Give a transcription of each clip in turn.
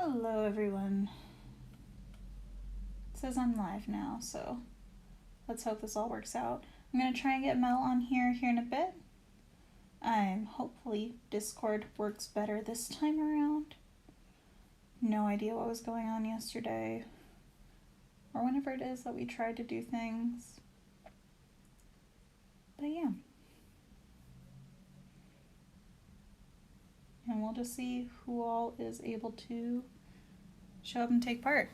Hello everyone. It says I'm live now, so let's hope this all works out. I'm going to try and get Mel on here in a bit. Hopefully Discord works better this time around. No idea what was going on yesterday, or whenever it is that we tried to do things. But yeah. And we'll just see who all is able to show up and take part.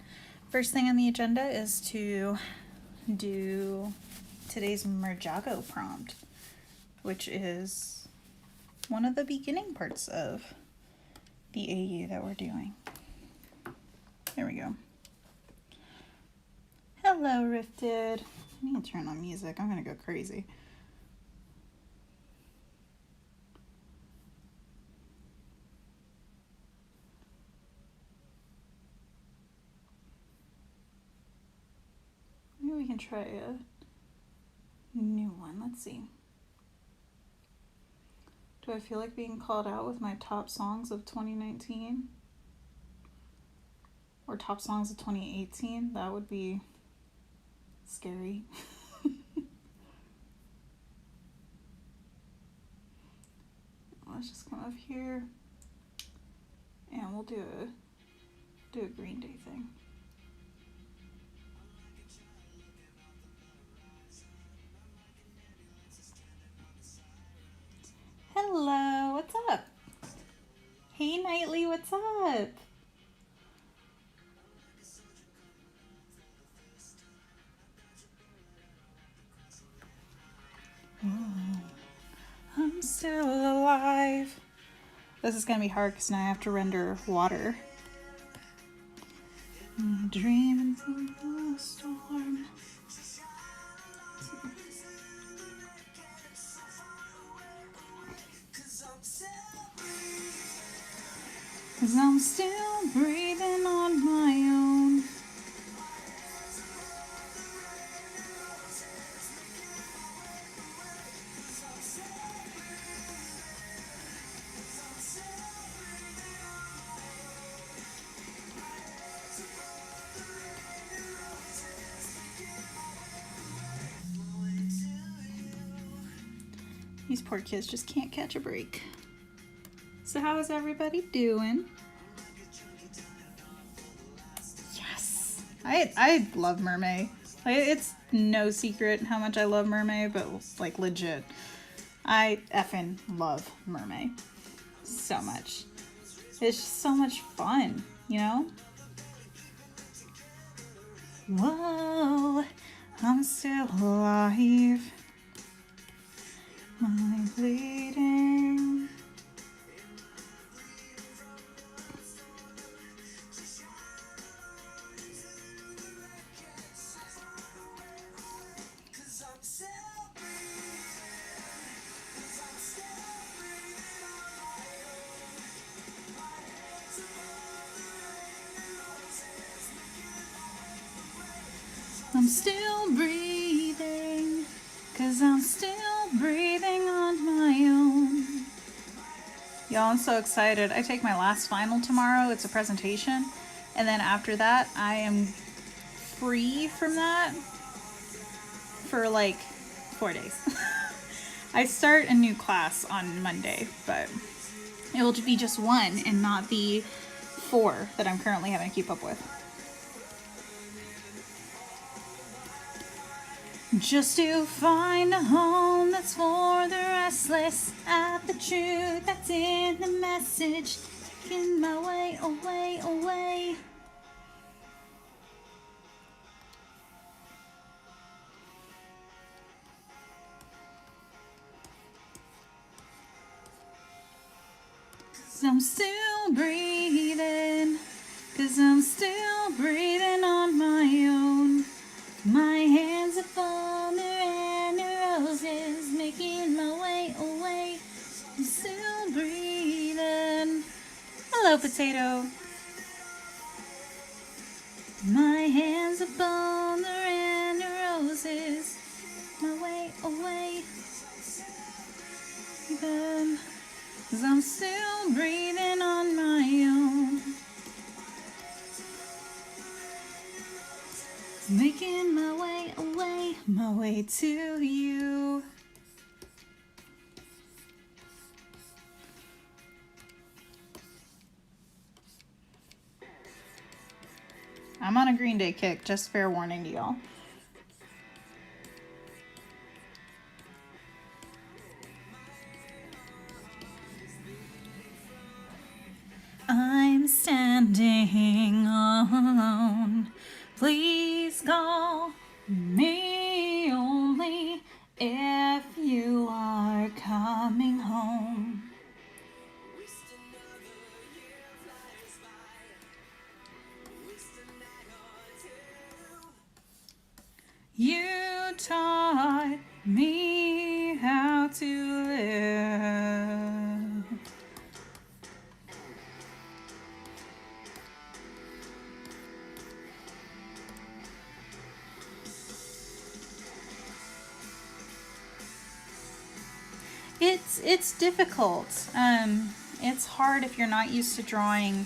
First thing on the agenda is to do today's Merjago prompt, which is one of the beginning parts of the AU that we're doing. There we go. Hello, Rifted. I need to turn on music. I'm gonna go crazy. Maybe we can try a new one. Let's see. Do I feel like being called out with my top songs of 2019? Or top songs of 2018? That would be scary. Let's just come up here and we'll do a Green Day thing. Hello, what's up? Hey Nightly, what's up? I'm still alive. This is gonna be hard because now I have to render water. Dreaming through the storm. Cause I'm still breathing on my own. These poor kids just can't catch a break. So how is everybody doing? Yes! I love Mermaid. Like, it's no secret how much I love Mermaid, but like legit. I effing love Mermaid so much. It's just so much fun, you know? Whoa, I'm still alive. My bleeding. I'm still breathing, 'cause I'm still breathing on my own. Y'all, I'm so excited. I take my last final tomorrow. It's a presentation. And then after that, I am free from that for like 4 days. I start a new class on Monday, but it will be just one and not the 4 that I'm currently having to keep up with. Just to find a home that's for the restless, at the truth that's in the message, taking my way away, away. Cause I'm still breathing, cause I'm still breathing on my own. My hands upon the red roses, making my way away. I'm still breathing. Hello, potato. My hands upon the red roses, my way away. Even 'cause I'm still breathing on my own. Making my way to you. I'm on a Green Day kick, just fair warning to y'all. I'm standing alone. Please call me only if you are coming home. You taught me how to live. It's difficult. It's hard if you're not used to drawing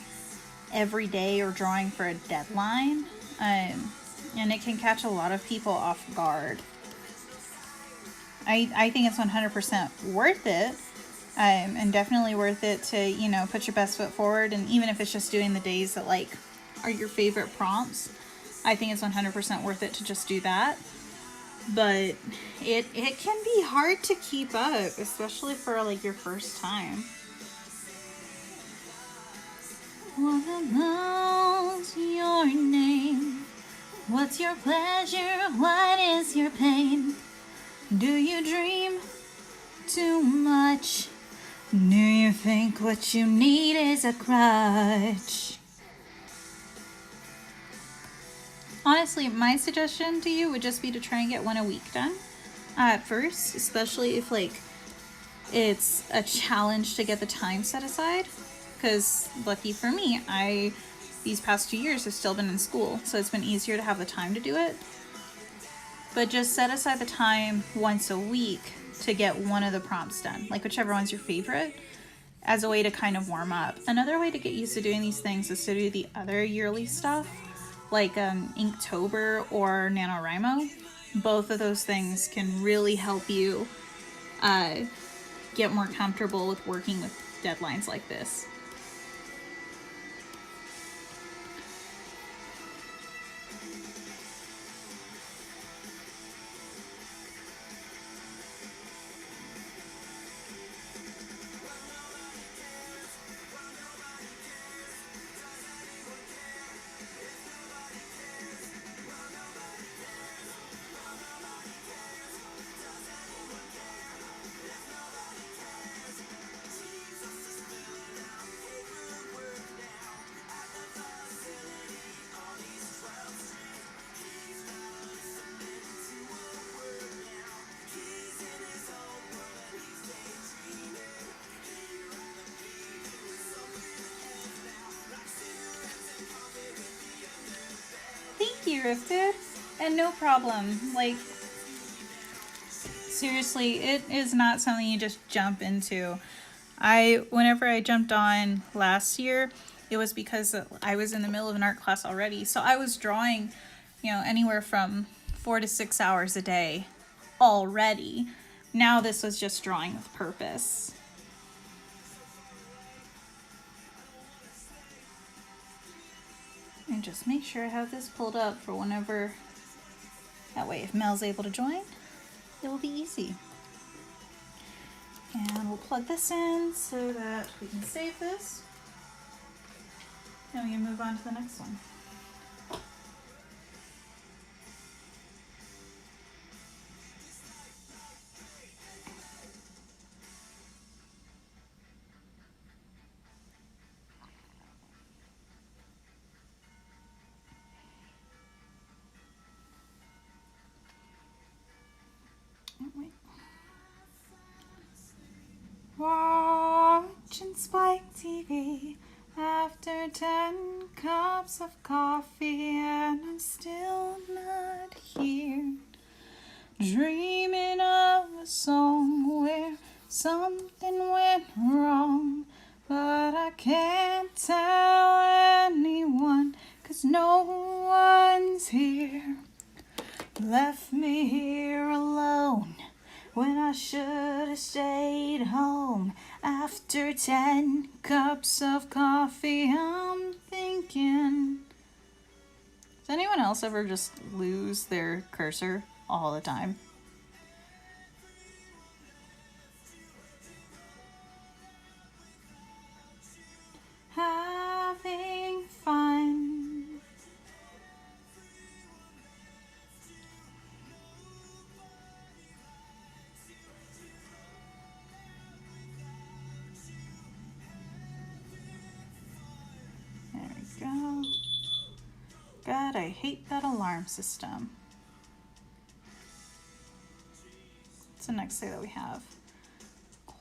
every day or drawing for a deadline. And it can catch a lot of people off guard. I think it's 100% worth it. And definitely worth it to, you know, put your best foot forward. And even if it's just doing the days that like are your favorite prompts, I think it's 100% worth it to just do that. But it can be hard to keep up, especially for like your first time. Wanna know your name? What's your pleasure? What is your pain? Do you dream too much? Do you think what you need is a crutch? Honestly, my suggestion to you would just be to try and get one a week done at first, especially if like it's a challenge to get the time set aside. Because lucky for me, these past 2 years have still been in school, so it's been easier to have the time to do it. But just set aside the time once a week to get one of the prompts done, like whichever one's your favorite, as a way to kind of warm up. Another way to get used to doing these things is to do the other yearly stuff, like Inktober or NaNoWriMo. Both of those things can really help you get more comfortable with working with deadlines like this. Thank you, Rifted. And no problem. Like, seriously, it is not something you just jump into. Whenever I jumped on last year, it was because I was in the middle of an art class already. So I was drawing, you know, anywhere from 4 to 6 hours a day already. Now this was just drawing with purpose. And just make sure I have this pulled up for whenever, that way if Mel's able to join, it will be easy. And we'll plug this in so that we can save this. And we can move on to the next one. Watching Spike TV after 10 cups of coffee, and I'm still not here. Dreaming of a song where something went wrong, but I can't tell anyone 'cause no one's here. Left me here alone when I should have stayed home. After 10 cups of coffee, I'm thinking. Does anyone else ever just lose their cursor all the time? Having fun. There we go. God, I hate that alarm system. What's the next day that we have?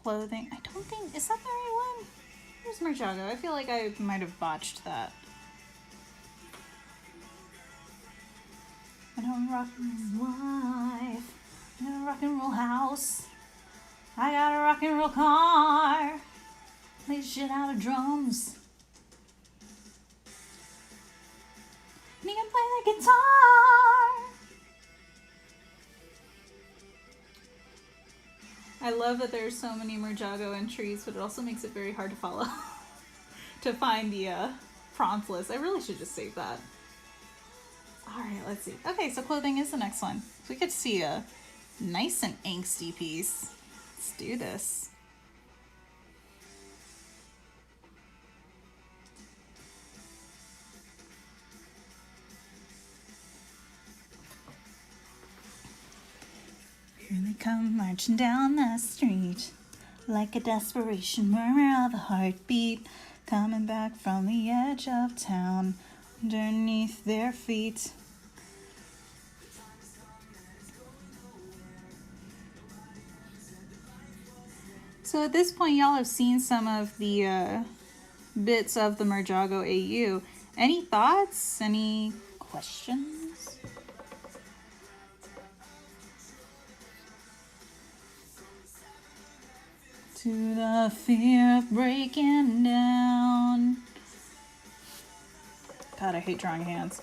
Clothing. I don't think, is that the right one? Where's Merjago? I feel like I might have botched that. I know rock and roll life. I got a rock and roll house. I got a rock and roll car. Play shit out of drums. And he can play the guitar. I love that there's so many Merjago entries, but it also makes it very hard to follow. To find the prompt list. I really should just save that. Alright, let's see. Okay, so clothing is the next one. So we get to see a nice and angsty piece. Let's do this. Here they come marching down the street, like a desperation murmur of a heartbeat, coming back from the edge of town, underneath their feet. So at this point, y'all have seen some of the bits of the Merjago AU. Any thoughts? Any questions? To the fear of breaking down. God, I hate drawing hands.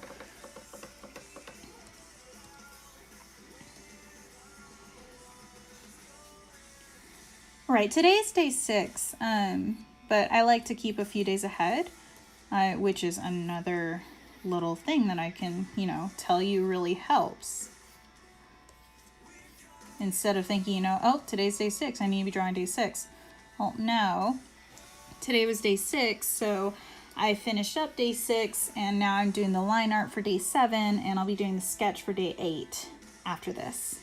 Right, today's day 6, but I like to keep a few days ahead, which is another little thing that I can, tell you really helps. Instead of thinking, oh, today's day 6, I need to be drawing day 6. Well, no, today was day 6, so I finished up day 6, and now I'm doing the line art for day 7, and I'll be doing the sketch for day 8 after this.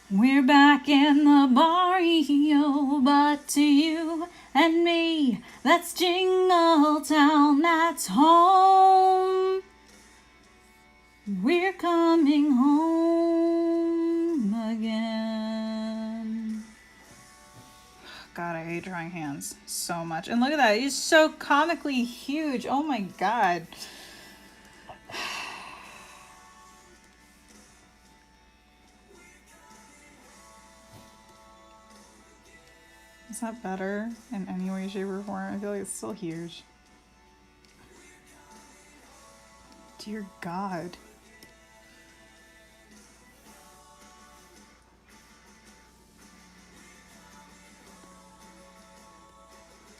We're back in the barrio, but to you and me, that's Jingle Town, that's home. We're coming home again. God, I hate drawing hands so much. And look at that, he's so comically huge. Oh my God. Is that better in any way, shape, or form? I feel like it's still huge. Dear God.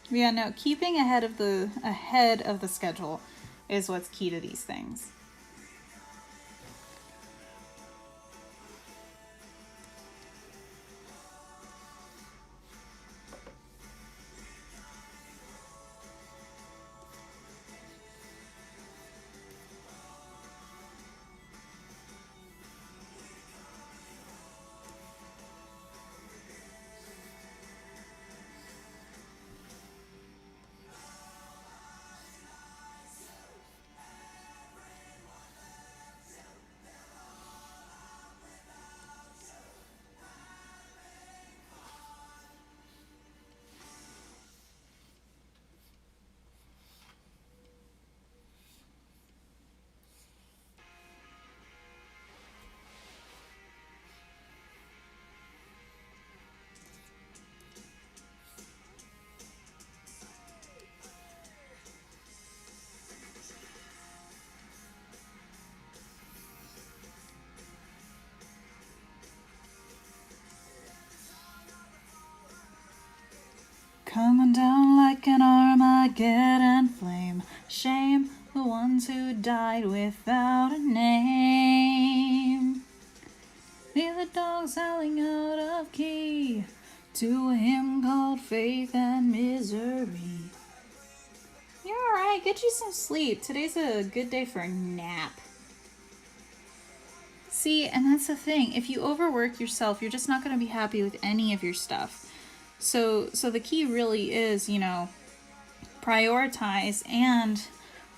Yeah, no, keeping ahead of the schedule is what's key to these things. forget and flame. Shame the ones who died without a name. Hear the dogs howling out of key to a hymn called Faith and Misery. You're alright, get you some sleep. Today's a good day for a nap. See, and that's the thing. If you overwork yourself, you're just not going to be happy with any of your stuff. So the key really is, prioritize and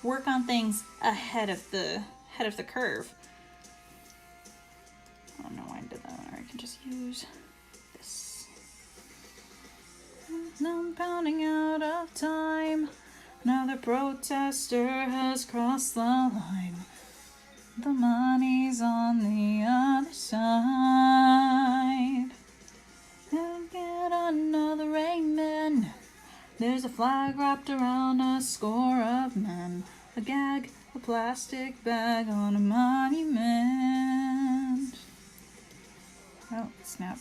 work on things ahead of the curve. I don't know why I did that one. I can just use this. I'm pounding out of time. Another protester has crossed the line. The money's on the other side. And get another amen. There's a flag wrapped around a score of men. A gag, a plastic bag on a monument. Oh, snap.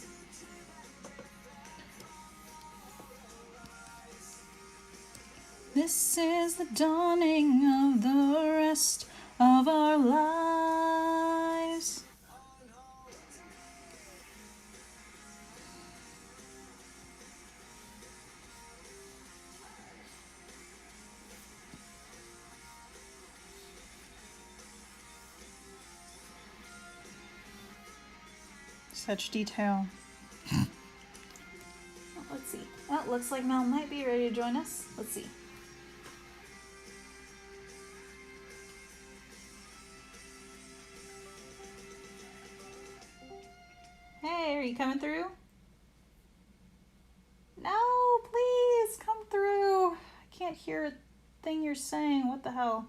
This is the dawning of the rest of our lives. Such detail. Well, let's see. Well, looks like Mel might be ready to join us. Let's see. Hey, are you coming through? No, please come through. I can't hear a thing you're saying. What the hell?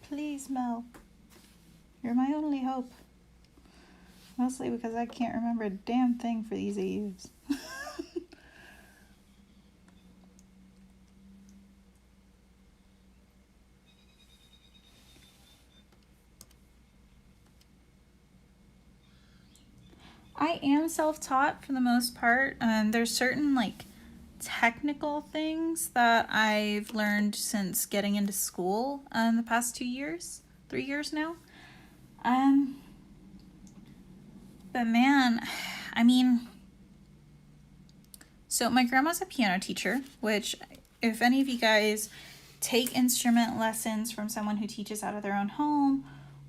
Please, Mel. You're my only hope. Mostly because I can't remember a damn thing for these AUs. I am self-taught for the most part. There's certain technical things that I've learned since getting into school in the past 3 years now. But man, so my grandma's a piano teacher, which if any of you guys take instrument lessons from someone who teaches out of their own home,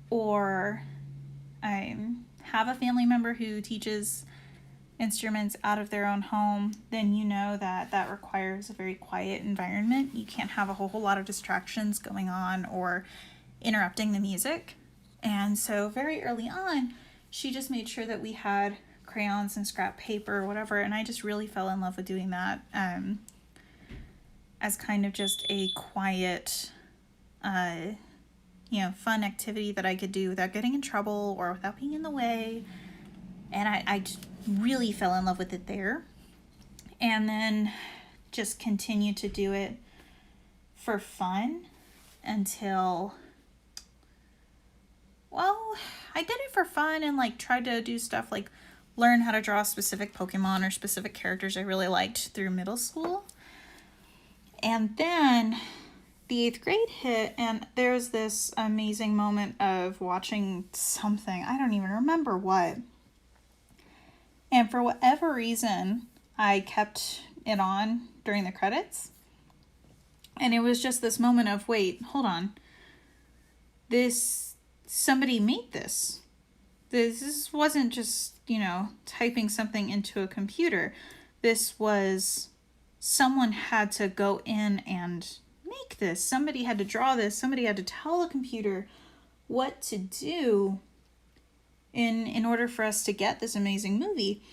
or have a family member who teaches instruments out of their own home, then you know that requires a very quiet environment. You can't have a whole lot of distractions going on or interrupting the music. And so very early on, she just made sure that we had crayons and scrap paper or whatever, and I just really fell in love with doing that as kind of just a quiet fun activity that I could do without getting in trouble or without being in the way. And I just really fell in love with it there. And then just continued to do it for fun until, I did it for fun and tried to do stuff like learn how to draw specific Pokemon or specific characters I really liked through middle school. And then the 8th grade hit, and there's this amazing moment of watching something. I don't even remember what. And for whatever reason, I kept it on during the credits. And it was just this moment of, wait, hold on. Somebody made this. This wasn't just, typing something into a computer. This was, someone had to go in and make this. Somebody had to draw this. Somebody had to tell the computer what to do in order for us to get this amazing movie.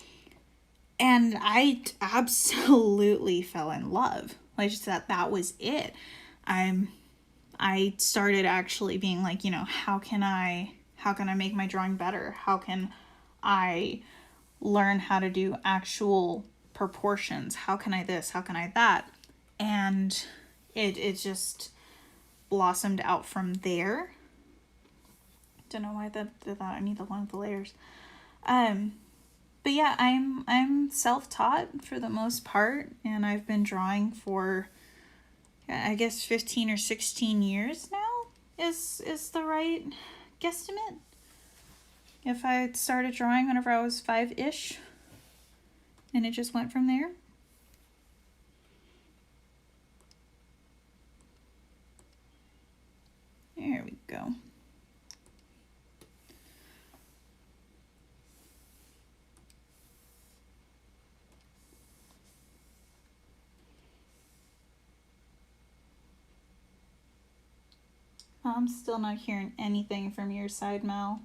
And I absolutely fell in love. Just that was it. I started actually being like, how can I make my drawing better? How can I learn how to do actual proportions? How can I this? How can I that? And it just blossomed out from there. Don't know why that I need the one with the layers. But yeah, I'm self-taught for the most part, and I've been drawing for, I guess, 15 or 16 years now is the right guesstimate. If I started drawing whenever I was 5-ish, and it just went from there. There we go. I'm still not hearing anything from your side, Mel.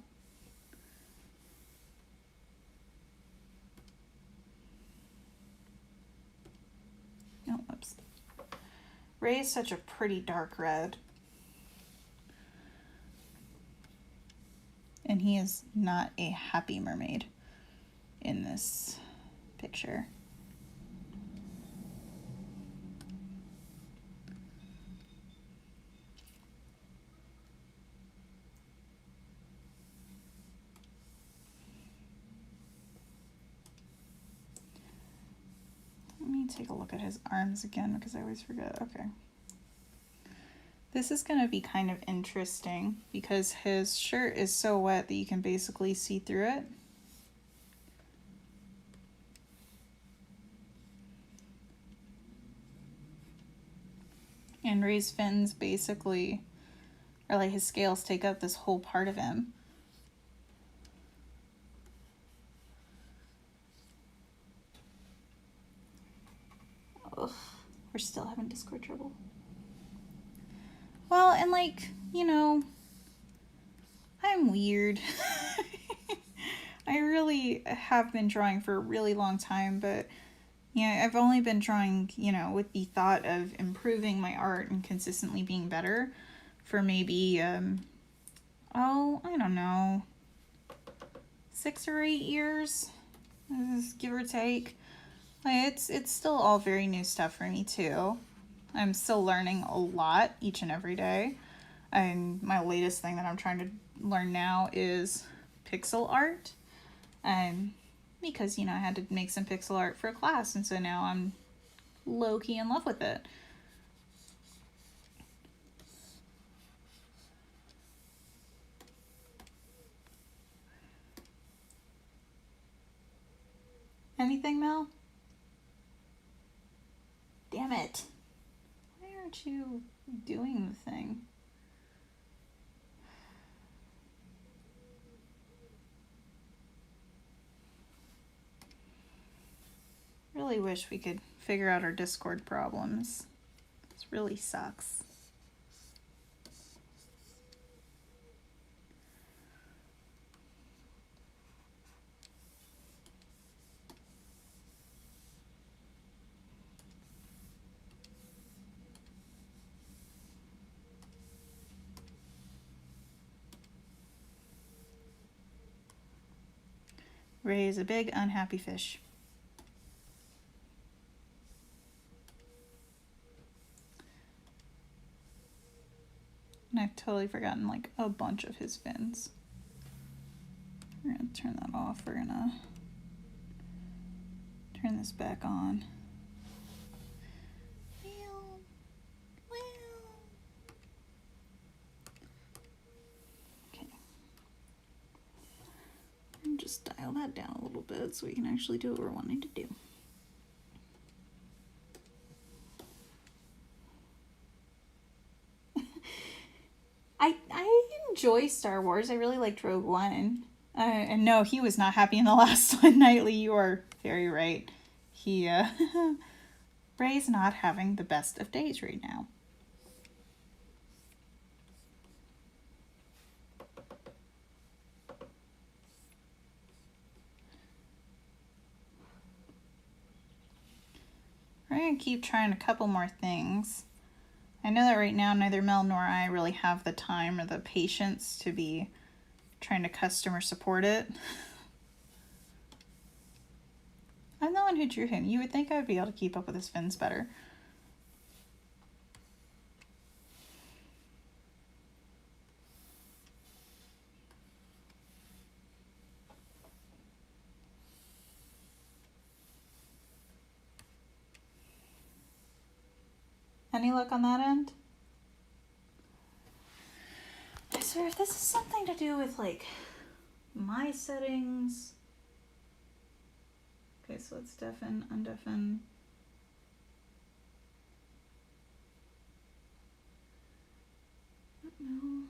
Oh, whoops. Ray is such a pretty dark red. And he is not a happy mermaid in this picture. Let me take a look at his arms again because I always forget. Okay. This is going to be kind of interesting because his shirt is so wet that you can basically see through it. And Ray's fins basically, or like his scales take up this whole part of him. Ugh, we're still having Discord trouble. Well, and like, you know, I'm weird. I really have been drawing for a really long time, but yeah, I've only been drawing, you know, with the thought of improving my art and consistently being better for maybe, I don't know, 6 or 8 years, give or take. It's still all very new stuff for me too. I'm still learning a lot each and every day. And my latest thing that I'm trying to learn now is pixel art. Because, you know, I had to make some pixel art for a class, and so now I'm low-key in love with it. Anything, Mel? Damn it. Why aren't you doing the thing? Really wish we could figure out our Discord problems. This really sucks. Ray is a big unhappy fish. And I've totally forgotten like a bunch of his fins. We're gonna turn that off. We're gonna turn this back on. Okay. And just dial that down a little bit so we can actually do what we're wanting to do. I enjoy Star Wars. I really liked Rogue One. And no, he was not happy in the last one, Knightley. You are very right. Ray's not having the best of days right now. We're going to keep trying a couple more things. I know that right now neither Mel nor I really have the time or the patience to be trying to customer support it. I'm the one who drew him. You would think I would be able to keep up with his fins better. Any luck on that end? I swear, if this is something to do with, like, my settings. Okay, so let's deafen, undeafen. No.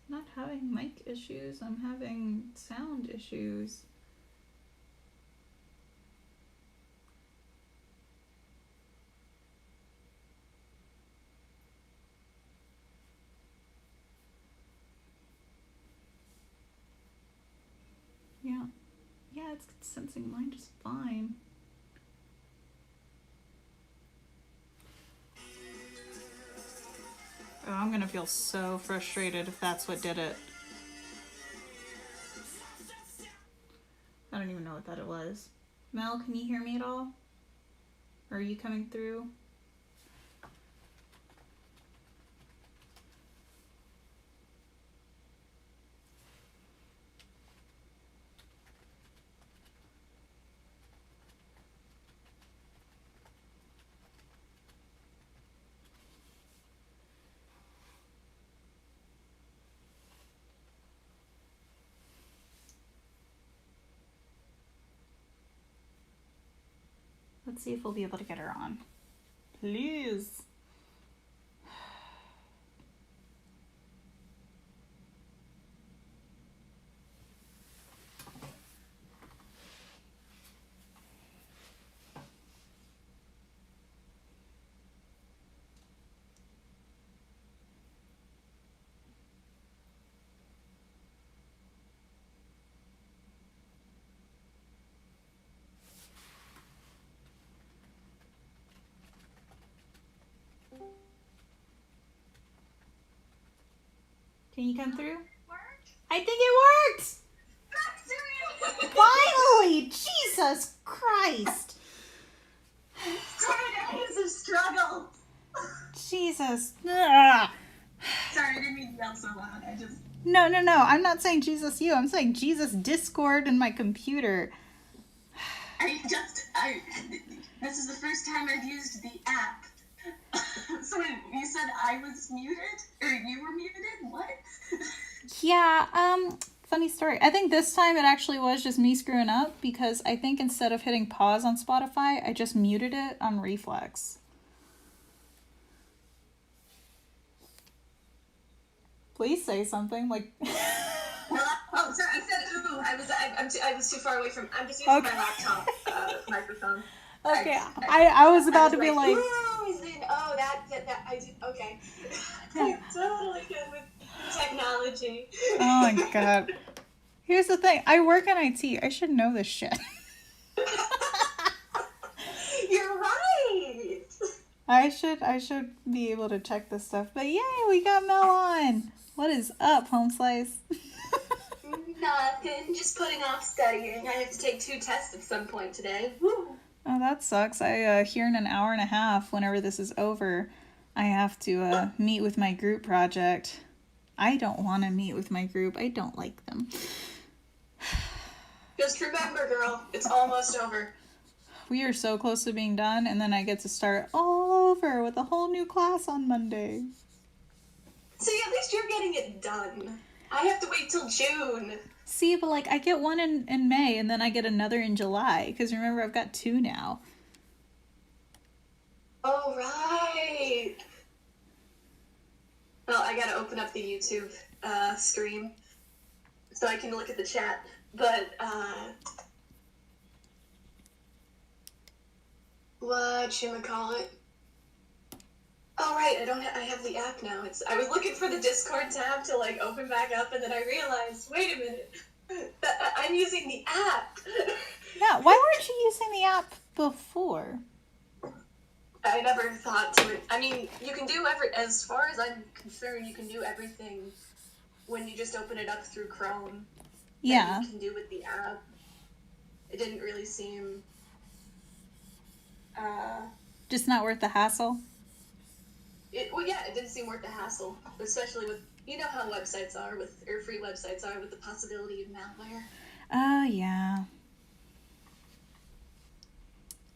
Not having mic issues, I'm having sound issues. Yeah, it's sensing mine just fine. Oh, I'm gonna feel so frustrated if that's what did it. I don't even know what that it was. Mel, can you hear me at all? Or are you coming through? Let's see if we'll be able to get her on. Please. Can you come through? I think it worked! Finally! Jesus Christ! It's a struggle. Jesus. Ugh. Sorry, I didn't mean to yell so loud. No. I'm not saying Jesus you. I'm saying Jesus Discord and my computer. This is the first time I've used the app. So when you said I was muted, or you were muted, what? Yeah, funny story. I think this time it actually was just me screwing up because I think instead of hitting pause on Spotify, I just muted it on Reflex. Please say something like. Well, sorry, I said ooh. I was too far away from. I'm just using my laptop microphone. Okay, I was about to be like. I did. Okay. I'm totally good with technology. Oh my god. Here's the thing. I work in IT. I should know this shit. You're right. I should be able to check this stuff. But yay, we got Mel on. What is up, Home Slice? Nothing. Just putting off studying. I have to take 2 tests at some point today. Woo. Oh, that sucks. I here in an hour and a half, whenever this is over, I have to meet with my group project. I don't want to meet with my group. I don't like them. Just remember, girl, it's almost over. We are so close to being done, and then I get to start all over with a whole new class on Monday. See, at least you're getting it done. I have to wait till June. See, but like I get one in May, and then I get another in July. Because remember, I've got 2 now. Oh, right. Well, I gotta open up the YouTube stream so I can look at the chat. But, whatchamacallit? Oh, right, I have the app now. I was looking for the Discord tab to, like, open back up, and then I realized, wait a minute, I'm using the app. Yeah, why weren't you using the app before? I never thought to it. I mean, you can do as far as I'm concerned, you can do everything when you just open it up through Chrome. Yeah. That you can do with the app. It didn't really seem... Just not worth the hassle? It didn't seem worth the hassle. Especially with, you know how websites are, or free websites are, with the possibility of malware. Oh, yeah.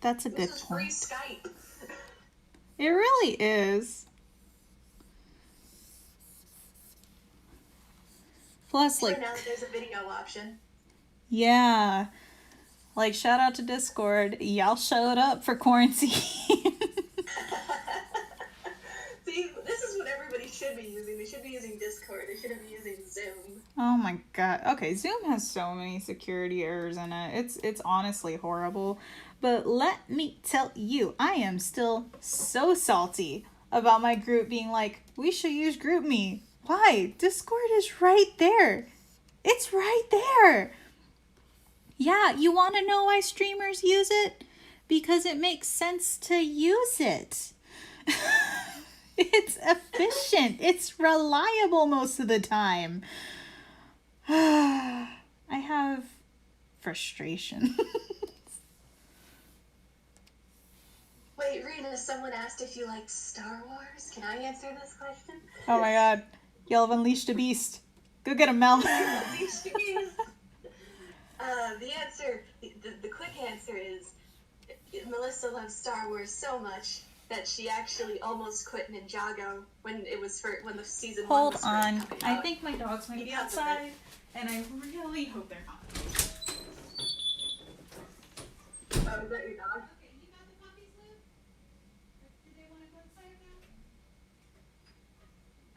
That's a good This is free point. Skype. It really is. Plus, Sure, like, now there's a video option. yeah. Like, shout out to Discord. Y'all showed up for quarantine. See, this is what everybody should be using. They should be using Discord. They shouldn't be using Zoom. Oh my god. Okay, Zoom has so many security errors in it. It's honestly horrible. But let me tell you, I am still so salty about my group being like, we should use GroupMe. Why? Discord is right there. It's right there. Yeah, you want to know why streamers use it? Because it makes sense to use it. It's efficient. It's reliable most of the time. I have frustration. Wait, Rena, someone asked if you liked Star Wars. Can I answer this question? Oh my god. Y'all have unleashed a beast. Go get him, Mel. The answer, the quick answer is Melissa loves Star Wars so much that she actually almost quit Ninjago when the season Hold 1 was on. first coming I out. think my dogs might be outside, and I really hope they're not. Oh, is that your dog? Okay, you got the puppies, Luke? Or do they want to go inside now?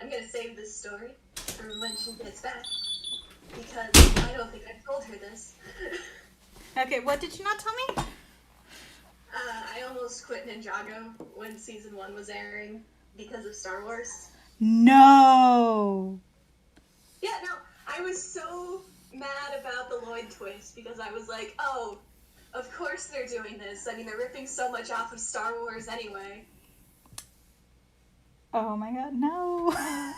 I'm gonna save this story for when she gets back because I don't think I've told her this. Okay, what did you not tell me? I almost quit Ninjago when season 1 was airing because of Star Wars. No. Yeah, no, I was so mad about the Lloyd twist because I was like, oh, of course they're doing this. I mean, they're ripping so much off of Star Wars anyway. Oh my god, no. I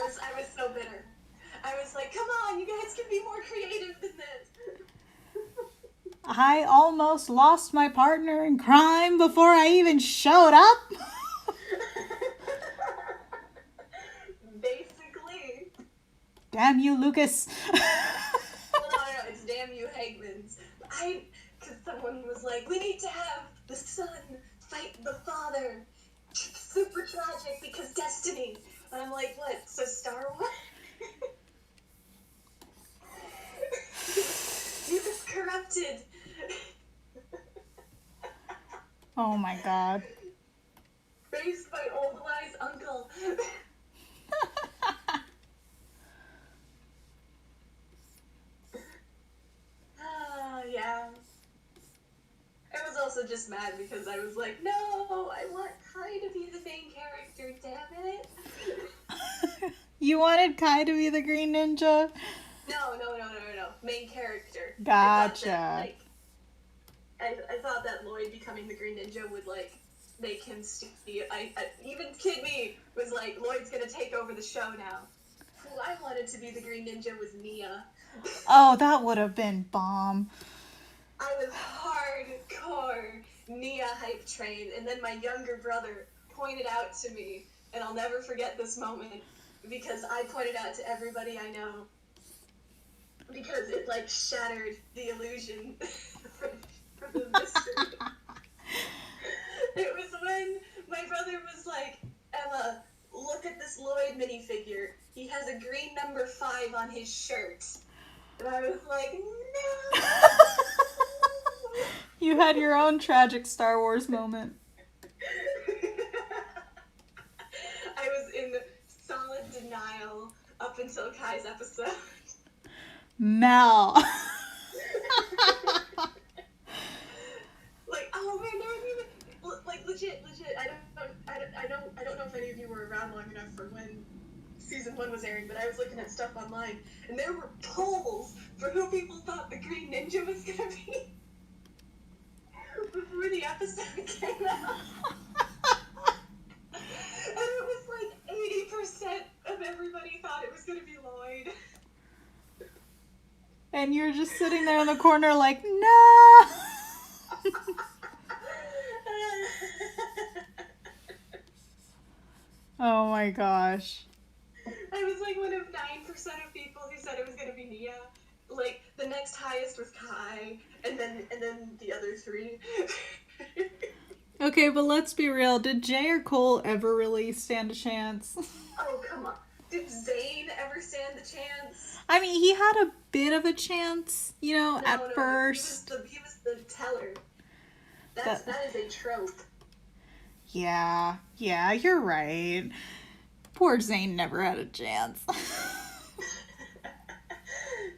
was so bitter. I was like, come on, you guys can be more creative than this. I almost lost my partner in crime before I even showed up. Basically. Damn you, Lucas. Well, no, it's damn you, Hagmans. Because someone was like, we need to have the son fight the father. Super tragic because destiny. And I'm like, what? So Star Wars? He was corrupted. Oh my god. Raised by old wise uncle. Yeah. I was also just mad because I was like, no, I want Kai to be the main character, damn it. You wanted Kai to be the Green Ninja? No. Main character. Gotcha. I thought that Lloyd becoming the Green Ninja would, like, make him stupid. Even Kid Me was like, Lloyd's gonna take over the show now. Who I wanted to be the Green Ninja was Nia. Oh, that would have been bomb. I was hardcore Nia hype train, and then my younger brother pointed out to me, and I'll never forget this moment, because I pointed out to everybody I know, because it, like, shattered the illusion for the mystery. It was when my brother was like, Emma, look at this Lloyd minifigure. He has a green number 5 on his shirt. And I was like, no! You had your own tragic Star Wars moment. I was in solid denial up until Kai's episode. Mel. Like, oh man, there wasn't even, like, legit. I don't know if any of you were around long enough for when season 1 was airing, but I was looking at stuff online, and there were polls for who people thought the Green Ninja was gonna be before the episode came out. And it was like 80% of everybody thought it was gonna be Lloyd. And you're just sitting there in the corner like, no! Oh my gosh. I was like one of 9% of people who said it was gonna be Nia. like the next highest was Kai, and then the other three. Okay, but let's be real. Did Jay or Cole ever really stand a chance? Oh, come on. Did Zayn ever stand the chance? I mean, he had a bit of a chance, at No. first. He was the teller. That is a trope. Yeah, you're right. Poor Zayn never had a chance.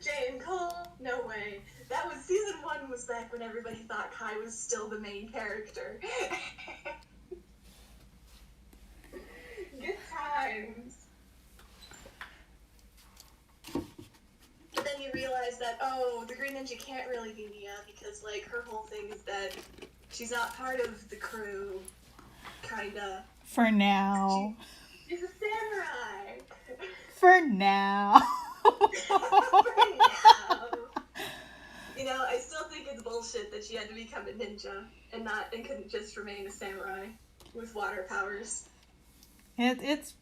Jay and Cole, no way. That was season 1 was back when everybody thought Kai was still the main character. Good times. But then you realize that, the Green Ninja can't really be Nia because, like, her whole thing is that she's not part of the crew, kinda. For now. She's a samurai. For now. For now. I still think it's bullshit that she had to become a ninja and couldn't just remain a samurai with water powers. It's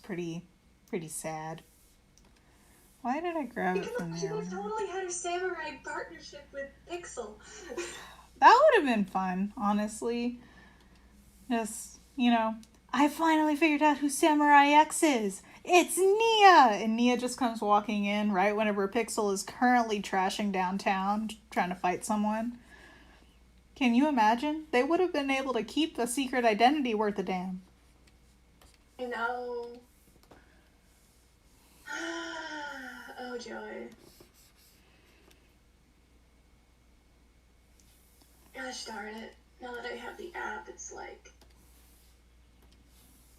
pretty sad. Why did I grab it from She there? totally had a samurai partnership with Pixel. That would have been fun, honestly. Just, I finally figured out who Samurai X is. It's Nia! And Nia just comes walking in right whenever Pixel is currently trashing downtown, trying to fight someone. Can you imagine? They would have been able to keep a secret identity worth a damn. I know. Oh, joy. Gosh darn it. Now that I have the app, it's like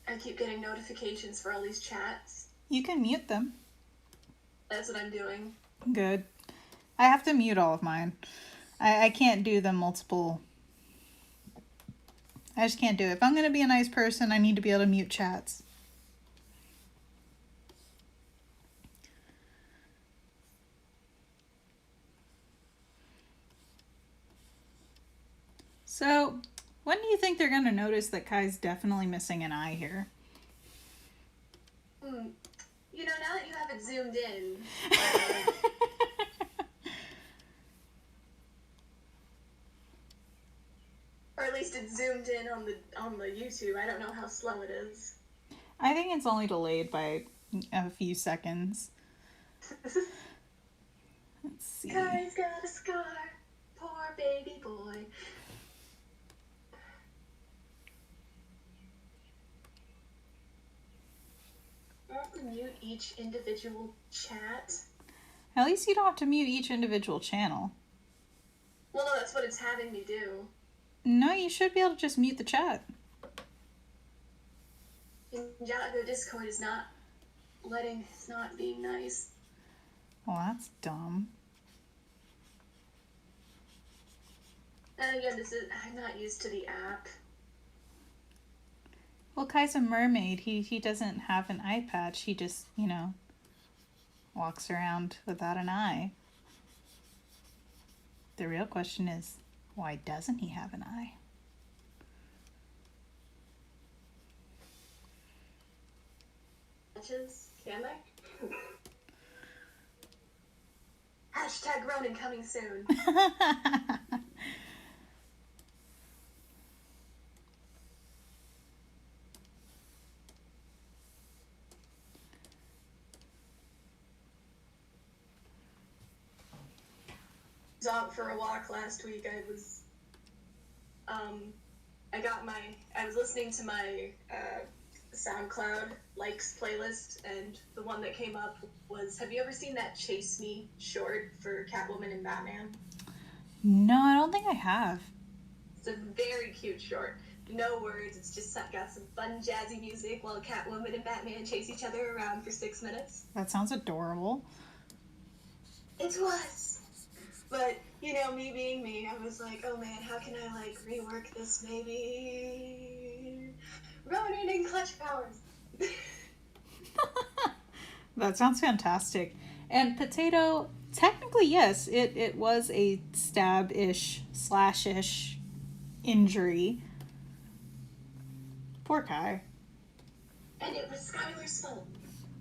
I keep getting notifications for all these chats. You can mute them. That's what I'm doing. Good. I have to mute all of mine. I can't do them multiple. I just can't do it. If I'm going to be a nice person, I need to be able to mute chats. So, when do you think they're going to notice that Kai's definitely missing an eye here? Now that you have it zoomed in, or at least it's zoomed in on the YouTube. I don't know how slow it is. I think it's only delayed by a few seconds. Let's see. Kai's got a scar, poor baby boy. I have to mute each individual chat. At least you don't have to mute each individual channel. Well, no, that's what it's having me do. No, you should be able to just mute the chat. Merjago Discord is not being nice. Well, that's dumb. And again, I'm not used to the app. Well, Kai's a mermaid. He doesn't have an eye patch. He just, walks around without an eye. The real question is, why doesn't he have an eye? Can they? Hashtag Ronin coming soon. I was out for a walk last week. I was listening to my SoundCloud likes playlist, and the one that came up was, have you ever seen that Chase Me short for Catwoman and Batman? No, I don't think I have. It's a very cute short. No words, it's just got some fun jazzy music while Catwoman and Batman chase each other around for 6 minutes. That sounds adorable. It was! But, me being me, I was like, oh man, how can I, rework this maybe? Ronin and clutch powers! That sounds fantastic. And Potato, technically, yes, it was a stab-ish, slash-ish injury. Poor Kai. And it was Skylar's fault.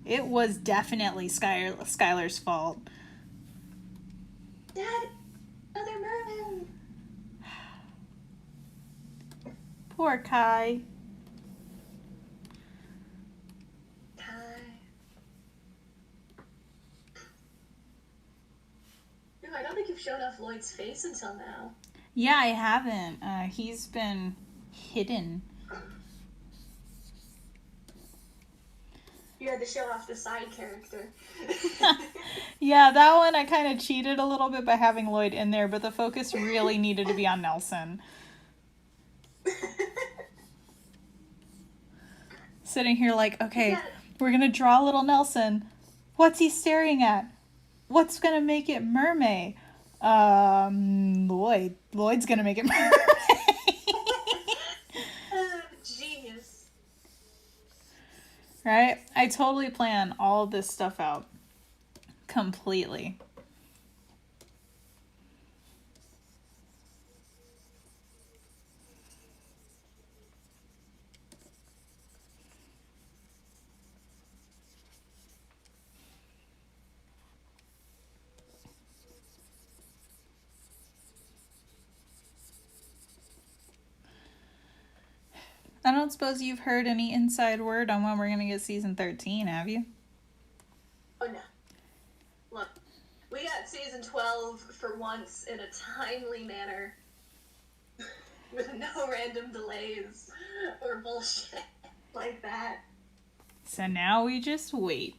It was definitely Skylar's fault. Dad, other merman. Poor Kai. Kai. No, I don't think you've shown off Lloyd's face until now. Yeah, I haven't. He's been hidden. You had to show off the side character. Yeah, that one I kind of cheated a little bit by having Lloyd in there, but the focus really needed to be on Nelson. Sitting here like, okay, we're going to draw little Nelson. What's he staring at? What's going to make it mermaid? Lloyd. Lloyd's going to make it mermaid. Genius. Right? I totally plan all of this stuff out. Completely. I don't suppose you've heard any inside word on when we're going to get season 13, have you? Oh no. Look, we got season 12 for once in a timely manner. With no random delays or bullshit like that. So now we just wait.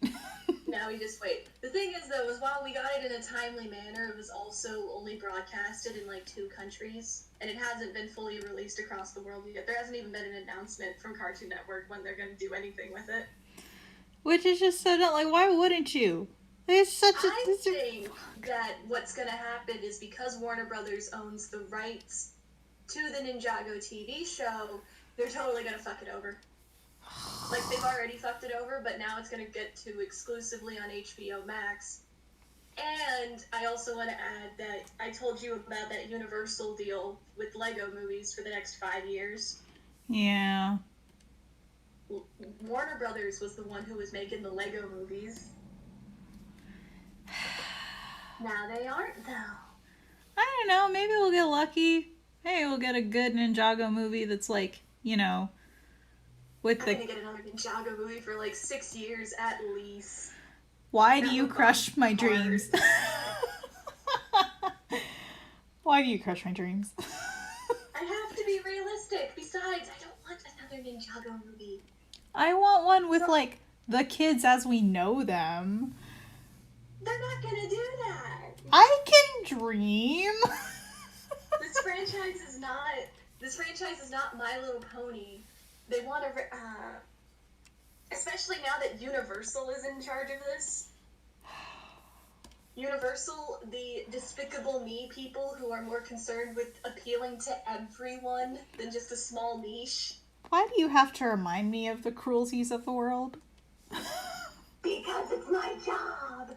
Now we just wait. The thing is, though, is while we got it in a timely manner, it was also only broadcasted in like 2 countries, and it hasn't been fully released across the world yet. There hasn't even been an announcement from Cartoon Network when they're going to do anything with it. Which is just so not like, why wouldn't you? It's such a... I think that what's going to happen is because Warner Brothers owns the rights to the Ninjago TV show, they're totally going to fuck it over. Like, they've already fucked it over, but now it's going to get to exclusively on HBO Max. And I also want to add that I told you about that Universal deal with Lego movies for the next 5 years. Yeah. Warner Brothers was the one who was making the Lego movies. Now they aren't, though. I don't know. Maybe we'll get lucky. Maybe we'll get a good Ninjago movie that's like, you know, with I'm the... gonna get another Merjago movie for like 6 years at least. Why do you crush my dreams? Why do you crush my dreams? I have to be realistic. Besides, I don't want another Ninjago movie. I want one with, like, the kids as we know them. They're not gonna do that. I can dream. This franchise is not My Little Pony. They want to, especially now that Universal is in charge of this. Universal, the Despicable Me people who are more concerned with appealing to everyone than just a small niche. Why do you have to remind me of the cruelties of the world? Because it's my job.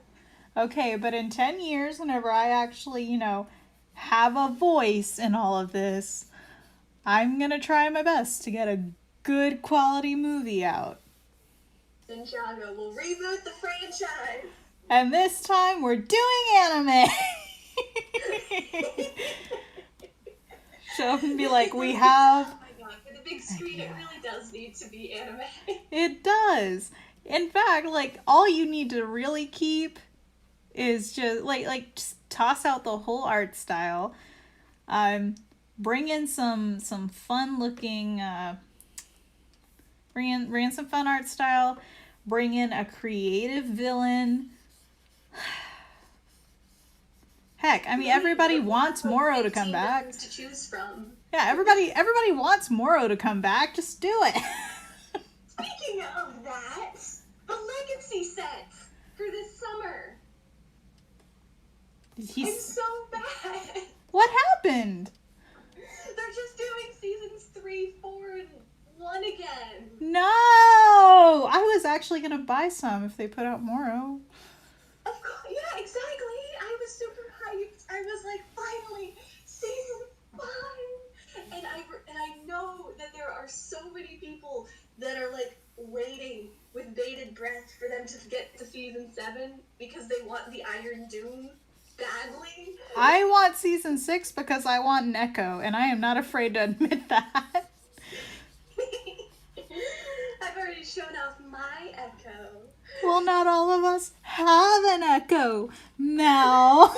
Okay, but in 10 years, whenever I actually, you know, have a voice in all of this, I'm gonna try my best to get a good quality movie out. Ninjago will reboot the franchise. And this time we're doing anime. Show up and be like, we have... Oh my god, for the big screen it really does need to be anime. It does. In fact, like, all you need to really keep is just, just toss out the whole art style. Bring in some fun looking... Bring in some fun art style. Bring in a creative villain. Heck, I mean, everybody wants Moro to come back. To choose from. Yeah, everybody wants Moro to come back. Just do it. Speaking of that, the Legacy set for this summer. It's so bad. What happened? They're just doing seasons 3, 4, and 1 again. No! I was actually going to buy some if they put out Moro. Of course, yeah, exactly. I was super hyped. I was like, finally, season 5. And I know that there are so many people that are like waiting with bated breath for them to get to season 7 because they want the Iron Doom. badly. I want season 6 because I want an Echo, and I am not afraid to admit that. I've already shown off my Echo. Well, not all of us have an Echo, Mel.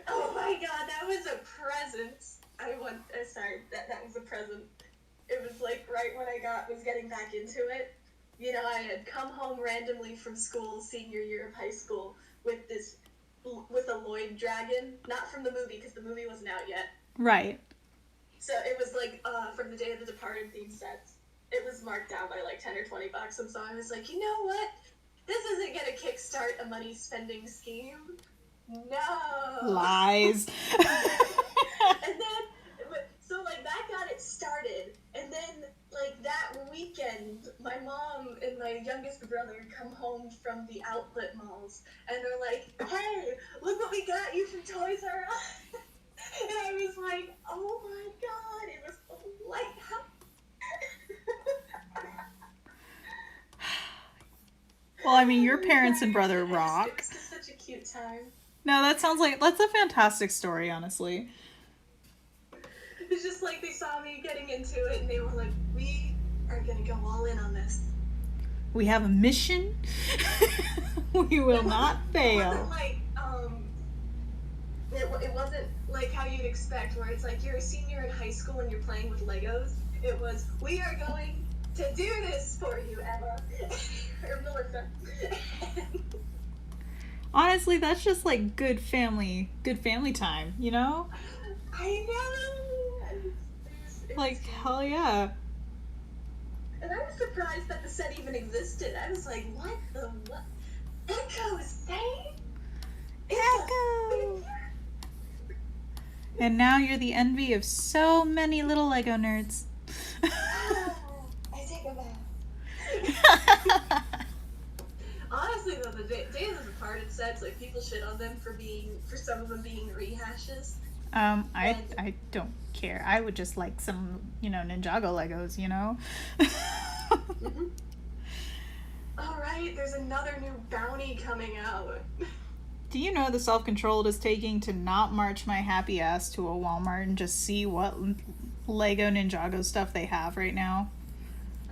Oh my god, that was a present. Sorry, that was a present. It was like right when I was getting back into it. You know, I had come home randomly from school, senior year of high school, with a Lloyd dragon. Not from the movie, because the movie wasn't out yet. Right. So it was like from the Day of the Departed theme sets. It was marked down by like 10 or $20, and so I was like, you know what? This isn't gonna kickstart a money spending scheme. No. Lies. And then, so like that got it started, and then like that weekend, my mom and my youngest brother come home from the outlet malls, and they're like, "Hey, look what we got you from Toys R Us." And I was like, "Oh my god!" It was a lighthouse. Well, I mean, your parents and brother rock. It was just such a cute time. No, that sounds like that's a fantastic story, honestly. It's just like they saw me getting into it, and they were like, "We are gonna go all in on this. We have a mission. We will not fail. It wasn't like how you'd expect, where it's like you're a senior in high school and you're playing with Legos. It was, we are going to do this for you, Emma. Or Melissa. Honestly, that's just like good family time, you know? I know. It was Like, cute. hell yeah. And I was surprised that the set even existed. I was like, what the what? Echo is saying? Echo! And now you're the envy of so many little Lego nerds. Oh, I take it back. Honestly, though, the Day of the Departed sets, like, people shit on them for some of them being rehashes. I don't care. I would just like some, Ninjago Legos, Mm-hmm. All right, there's another new bounty coming out. Do you know the self-control it is taking to not march my happy ass to a Walmart and just see what Lego Ninjago stuff they have right now?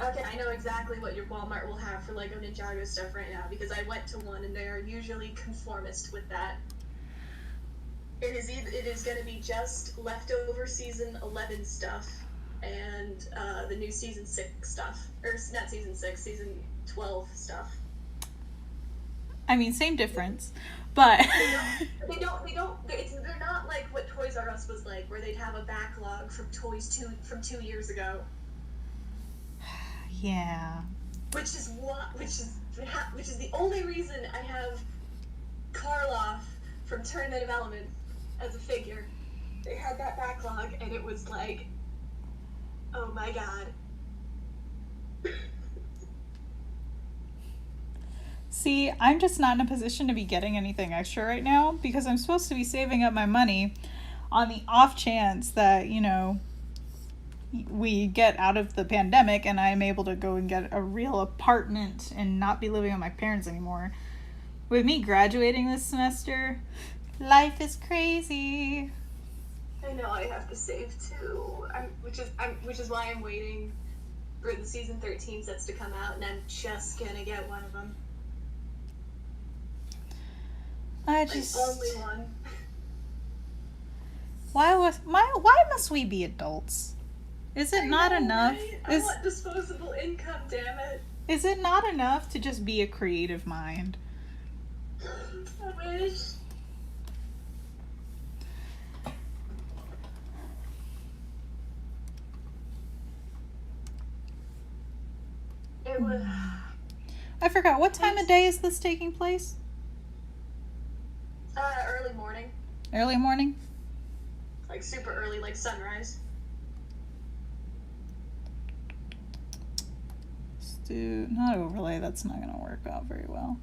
Okay, I know exactly what your Walmart will have for Lego Ninjago stuff right now, because I went to one and they're usually conformist with that. It is going to be just leftover season 11 stuff and the new season 6 stuff, or not season 6, season 12 stuff. I mean, same difference, but They're not like what Toys R Us was like, where they'd have a backlog from toys from 2 years ago. Yeah. Which is the only reason I have Karloff from Tournament of Elements as a figure. They had that backlog, and it was like, oh my god. See, I'm just not in a position to be getting anything extra right now because I'm supposed to be saving up my money on the off chance that, we get out of the pandemic and I'm able to go and get a real apartment and not be living with my parents anymore. With me graduating this semester, life is crazy. I know I have to save too, which is why I'm waiting for the season 13 sets to come out, and I'm just gonna get one of them. Only one. Why must we be adults? Is it not enough? Right? I want disposable income, damn it. Is it not enough to just be a creative mind? I wish. It was. I forgot, what time of day is this taking place? Early morning. Early morning? Like super early, like sunrise. Let's do not overlay, that's not gonna work out very well.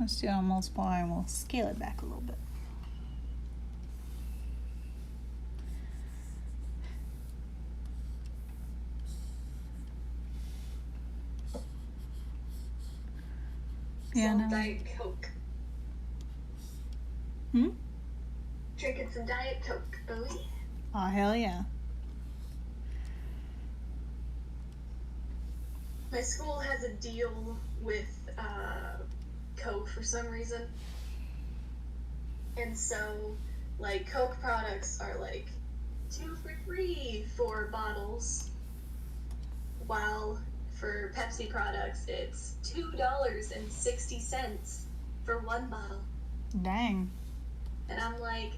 Let's do on multiply and we'll scale it back a little bit. Yeah, Some no. Diet Coke. Hmm? Drinking some Diet Coke. Oh yeah. Oh, hell yeah. My school has a deal with Coke for some reason. And so, like, Coke products are like 2 for $3 for bottles, while for Pepsi products it's $2.60 for one bottle. Dang. And I'm like,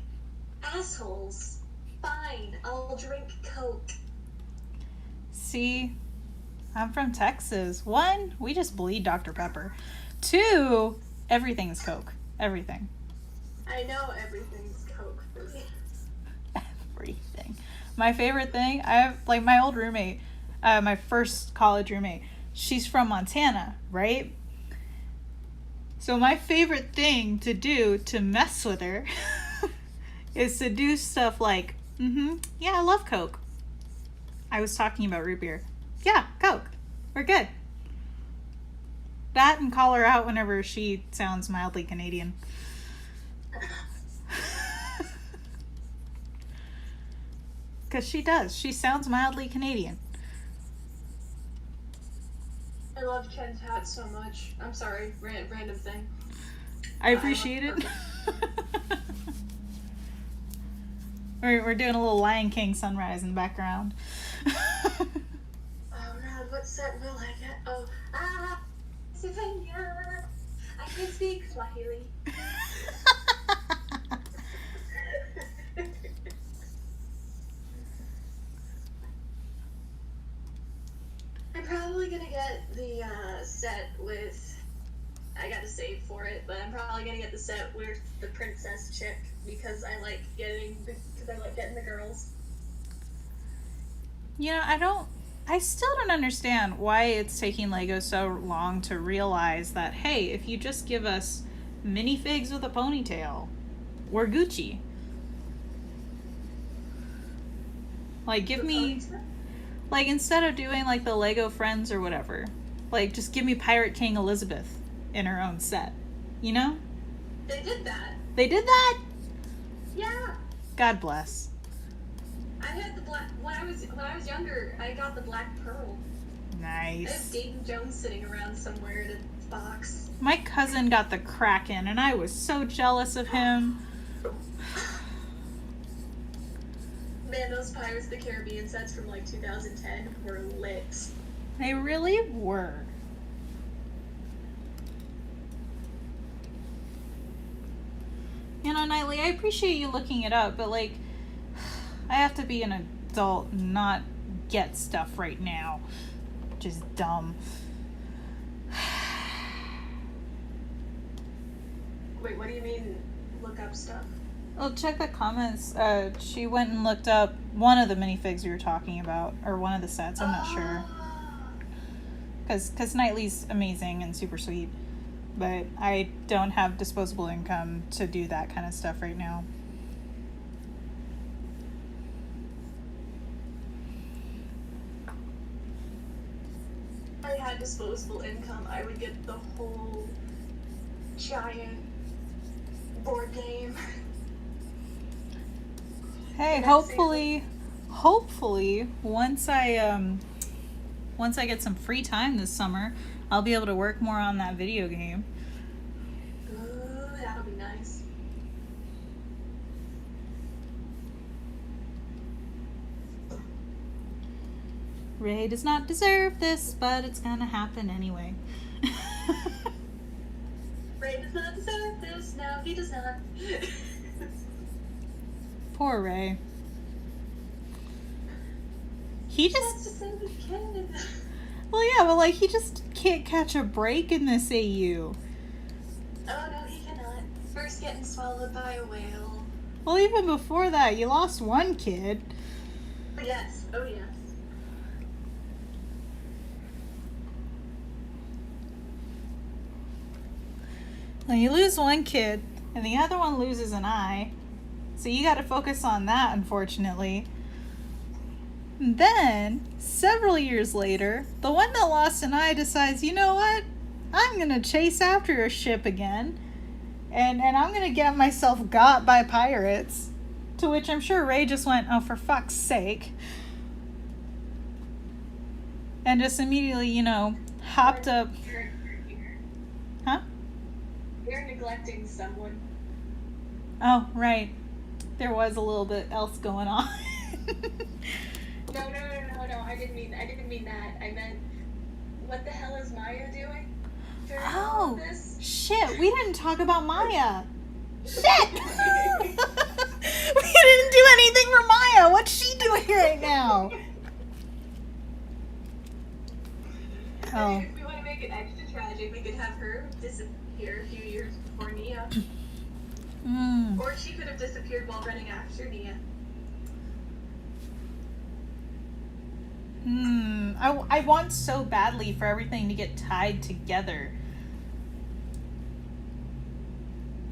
assholes, fine, I'll drink Coke. See, I'm from Texas. 1, we just bleed Dr. Pepper. 2, everything's Coke. Everything. I know everything's Coke for me. Everything. My favorite thing, I have, like, my old roommate, my first college roommate, she's from Montana, right? So my favorite thing to do to mess with her is to do stuff like, yeah, I love Coke. I was talking about root beer. Yeah, Coke. We're good. That and call her out whenever she sounds mildly Canadian. Because she does. She sounds mildly Canadian. I love Ken's hat so much. I'm sorry, random thing. I appreciate it. We're doing a little Lion King sunrise in the background. Oh god, what set will I get? Oh, Savannah. I can speak Swahili. I'm probably gonna get the set with. I gotta save for it, but I'm probably gonna get the set with the princess chick because I like getting the girls. You know, I still don't understand why it's taking Lego so long to realize that, hey, if you just give us minifigs with a ponytail, we're Gucci. Like, give me, like, instead of doing, like, the Lego Friends or whatever, like, just give me Pirate King Elizabeth in her own set. You know? They did that. They did that? Yeah. God bless. I had the black when I was younger. I got the Black Pearl. I have Nice. Dayton Jones sitting around somewhere in a box. My cousin got the Kraken, and I was so jealous of him. Man, those Pirates of the Caribbean sets from like 2010 were lit. They really were. You know, Nightly, I appreciate you looking it up, but, like, I have to be an adult and not get stuff right now. Which is dumb. Wait, what do you mean look up stuff? Well, check the comments. She went and looked up one of the minifigs we were talking about, or one of the sets, I'm not sure. Because Nightly's amazing and super sweet, but I don't have disposable income to do that kind of stuff right now. If I had disposable income, I would get the whole giant board game. Hey, Next hopefully, once I get some free time this summer, I'll be able to work more on that video game. Ooh, that'll be nice. Ray does not deserve this, but it's gonna happen anyway. Ray does not deserve this. No, he does not. Poor Ray. He That's just, just say we can. well, yeah, but like he just can't catch a break in this AU. Oh no, he cannot. First getting swallowed by a whale. Well, even before that, you lost one kid. Yes. Oh yes. Well, you lose one kid, and the other one loses an eye. So you gotta focus on that, unfortunately. And then, several years later, the one that lost an eye decides, you know what? I'm gonna chase after a ship again, and I'm gonna get myself got by pirates. To which I'm sure Ray just went, oh, for fuck's sake. And just immediately, you know, hopped up. Huh? You're neglecting someone. Oh, right. There was a little bit else going on. No. I didn't mean that. I meant, what the hell is Maya doing during all of Oh, this? shit. We didn't talk about Maya. Shit! We didn't do anything for Maya. What's she doing right now? I Oh. mean, if we want to make it extra tragic, we could have her disappear a few years before Nia. Or she could have disappeared while running after Nia. I want so badly for everything to get tied together.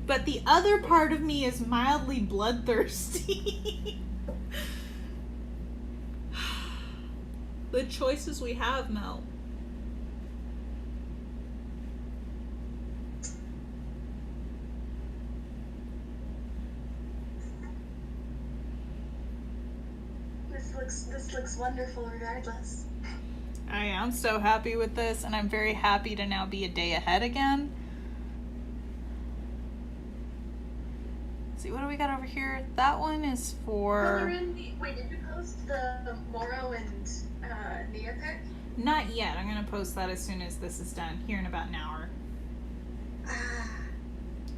But the other part of me is mildly bloodthirsty. The choices we have, Mel. This looks wonderful regardless. I am so happy with this, and I'm very happy to now be a day ahead again. See, what do we got over here? That one is for... Wait, did you post the Moro and Nia pic? Not yet. I'm going to post that as soon as this is done, here in about an hour.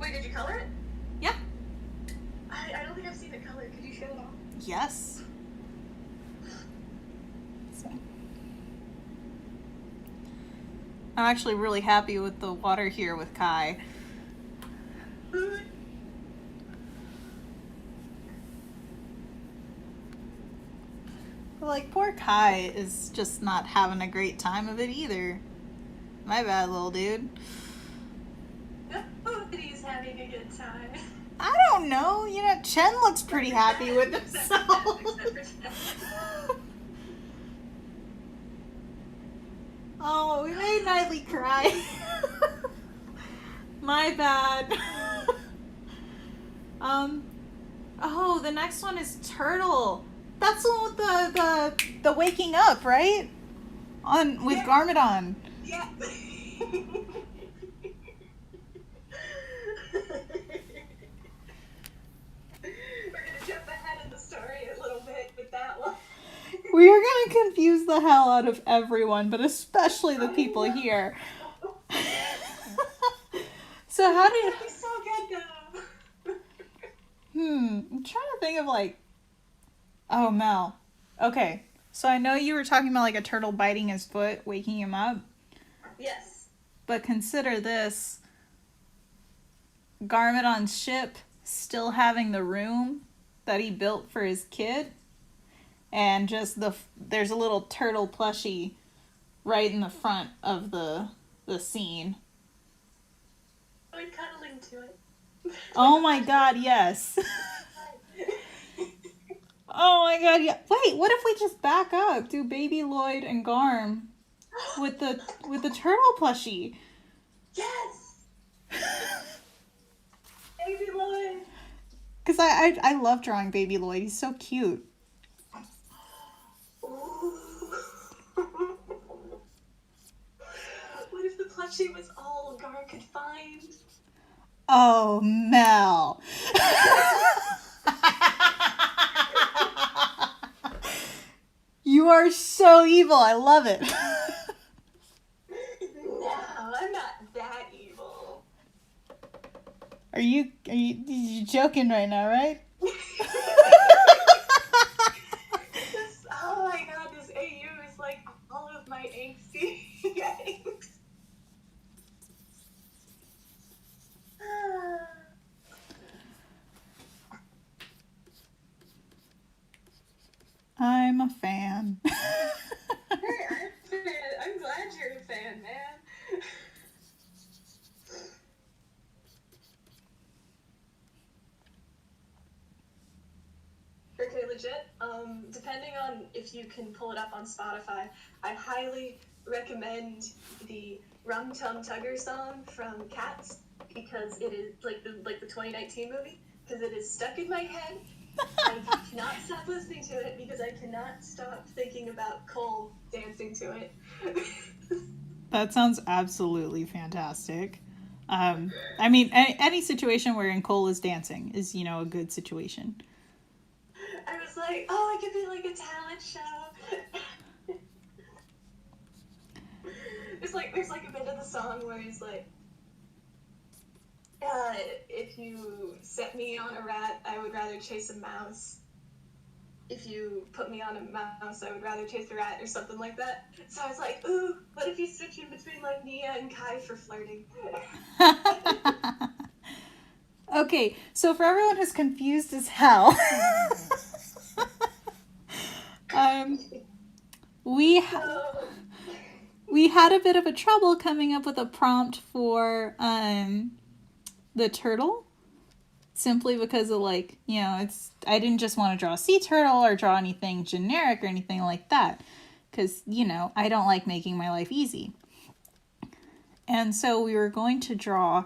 Wait, did you color it? Yeah. I don't think I've seen it colored. Could you show it off? Yes. So. I'm actually really happy with the water here with Kai. Like, poor Kai is just not having a great time of it either. My bad, little dude. Nobody's having a good time. I don't know. You know, Chen looks pretty happy with himself. Oh, we made Nightly cry. My bad. Oh, the next one is Turtle. That's the one with the waking up, right? With Garmadon. Yeah. Jump ahead in the story a little bit with that one. We are gonna confuse the hell out of everyone, but especially the people here. So how did... It's so good though. I'm trying to think of like... Oh, Mel. Okay, so I know you were talking about like a turtle biting his foot, waking him up. Yes. But consider this. Garmadon's ship still having the room that he built for his kid. And just there's a little turtle plushie right in the front of the scene. I'm cuddling to it. Oh my god, yes. Oh my god, yeah. Wait, what if we just back up? Do Baby Lloyd and Garm with the turtle plushie? Yes. Baby Lloyd. Because I love drawing Baby Lloyd. He's so cute. What if the plushie was all Gar could find? Oh, Mel. You are so evil. I love it. No, I'm not that evil. Are you joking right now, right? Oh my god, this AU is like all of my angsty angst. I'm a fan. Hey, I'm glad you're a fan, man. Okay, legit. Depending on if you can pull it up on Spotify, I highly recommend the Rum Tum Tugger song from Cats because it is like the 2019 movie because it is stuck in my head. I cannot stop listening to it because I cannot stop thinking about Cole dancing to it. That sounds absolutely fantastic. I mean, any situation wherein Cole is dancing is, you know, a good situation. I was like, oh, it could be like a talent show. There's like a bit of the song where he's like, if you set me on a rat, I would rather chase a mouse. If you put me on a mouse, I would rather chase a rat, or something like that. So I was like, ooh, what if he's switching between like Nia and Kai for flirting? Okay, so for everyone who's confused as hell, we had a bit of a trouble coming up with a prompt for the turtle. Simply because of, like, you know, I didn't just want to draw a sea turtle or draw anything generic or anything like that. Because, you know, I don't like making my life easy. And so we were going to draw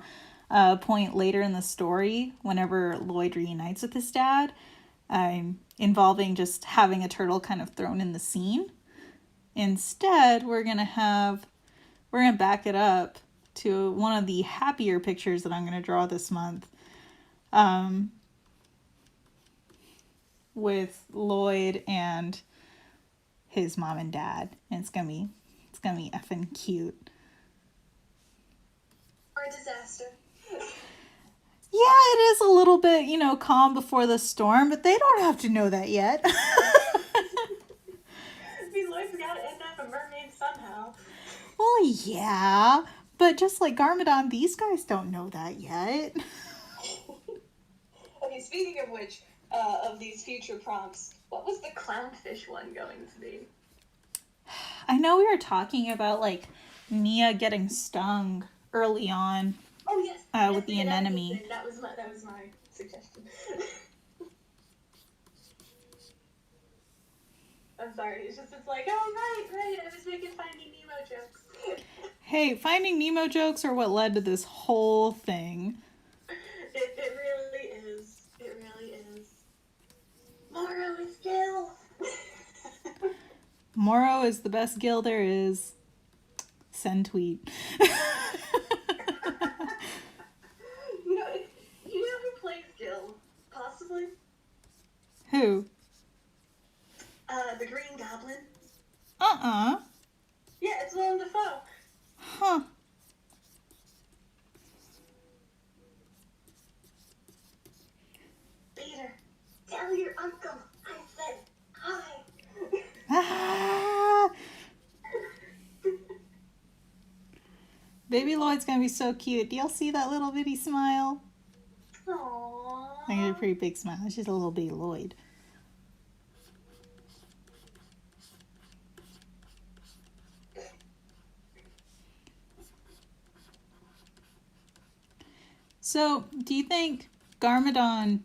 a point later in the story, whenever Lloyd reunites with his dad, involving just having a turtle kind of thrown in the scene. Instead, we're going to back it up to one of the happier pictures that I'm going to draw this month. With Lloyd and his mom and dad, and it's gonna be effing cute. Or a disaster. Yeah, it is a little bit, you know, calm before the storm, but they don't have to know that yet. These Lloyd's gotta end up a mermaid somehow. Well, yeah, but just like Garmadon, these guys don't know that yet. Okay, speaking of which, of these future prompts, what was the clownfish one going to be? I know we were talking about, like, Nia getting stung early on. Oh, yes. With the anemone. Thing. That was my suggestion. I'm sorry. It's like, oh, right. I was making Finding Nemo jokes. Hey, Finding Nemo jokes are what led to this whole thing. It really is. It really is. Morrow is Gil. Morrow is the best Gil there is. Send tweet. You know who plays Gil? Possibly? Who? The Green Goblin. Yeah, it's Willem Dafoe. Huh. Peter, tell your uncle I said hi. Ah! Baby Lloyd's gonna be so cute. Do y'all see that little bitty smile? Aww. I got a pretty big smile. It's just a little bitty Lloyd. So, do you think Garmadon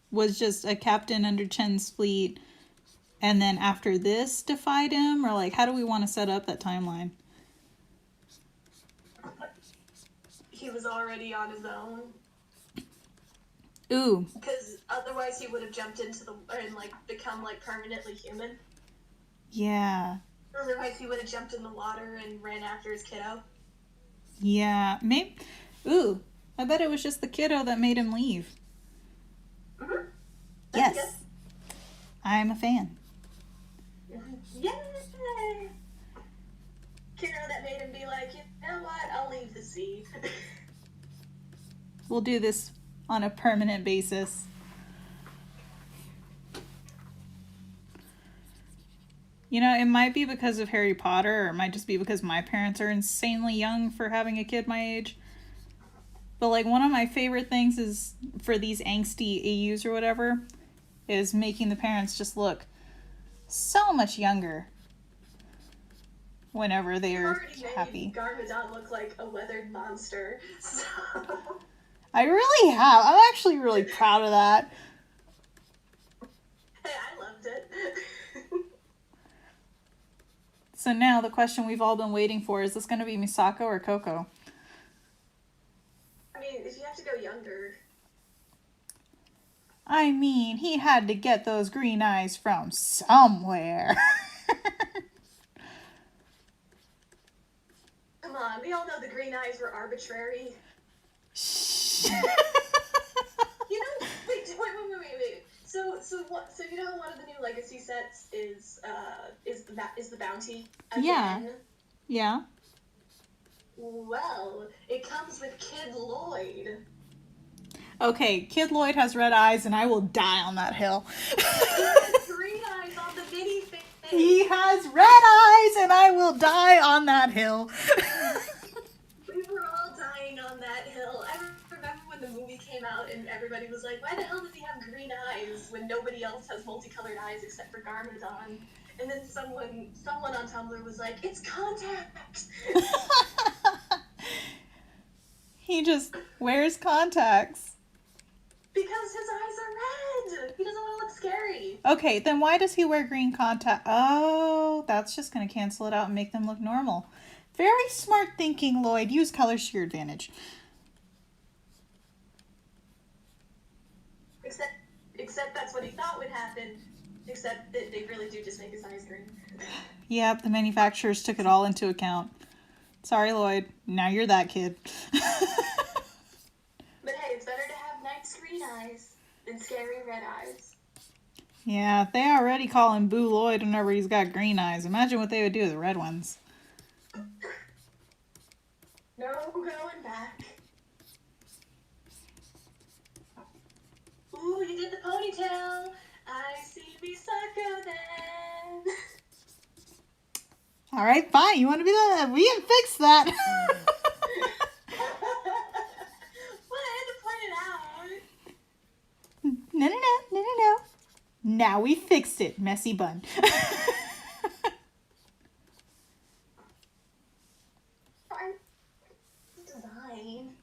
was just a captain under Chen's fleet and then after this defied him? Or, like, how do we want to set up that timeline? He was already on his own. Ooh. Because otherwise he would have jumped into and like become like permanently human. Yeah. Otherwise he would have jumped in the water and ran after his kiddo. Yeah. Maybe. Ooh. I bet it was just the kiddo that made him leave. Mm-hmm. Yes. I'm a fan. Yay! Kiddo that made him be like, you know what? I'll leave the sea. We'll do this on a permanent basis. You know, it might be because of Harry Potter, or it might just be because my parents are insanely young for having a kid my age. But, like, one of my favorite things is, for these angsty AUs or whatever, is making the parents just look so much younger whenever they're happy. Garmadon look like a weathered monster. So. I really have. I'm actually really proud of that. Hey, I loved it. So now the question we've all been waiting for, is this going to be Misako or Coco? I mean, if you have to go younger. I mean, he had to get those green eyes from somewhere. Come on, we all know the green eyes were arbitrary. You know, wait. So you know how one of the new legacy sets is the bounty Yeah. again? Yeah. Well, it comes with Kid Lloyd. Okay, Kid Lloyd has red eyes, and I will die on that hill. He has green eyes on the minifig. He has red eyes, and I will die on that hill. We were all dying on that hill. I remember when the movie came out and everybody was like, why the hell does he have green eyes when nobody else has multicolored eyes except for Garmadon? And then someone on Tumblr was like, it's contact! He just wears contacts. Because his eyes are red! He doesn't want to look scary. Okay, then why does he wear green contact? Oh, that's just going to cancel it out and make them look normal. Very smart thinking, Lloyd. Use colors to your advantage. Except that's what he thought would happen. Except that they really do just make his eyes green. Yep, the manufacturers took it all into account. Sorry, Lloyd. Now you're that kid. But hey, it's better to have nice green eyes than scary red eyes. Yeah, they already call him Boo Lloyd whenever he's got green eyes. Imagine what they would do with the red ones. No going back. Ooh, you did the ponytail. I see Misako then. All right, fine. You want to be that? We can fix that. Well, I had to point it out. No. Now we fixed it, messy bun. Design.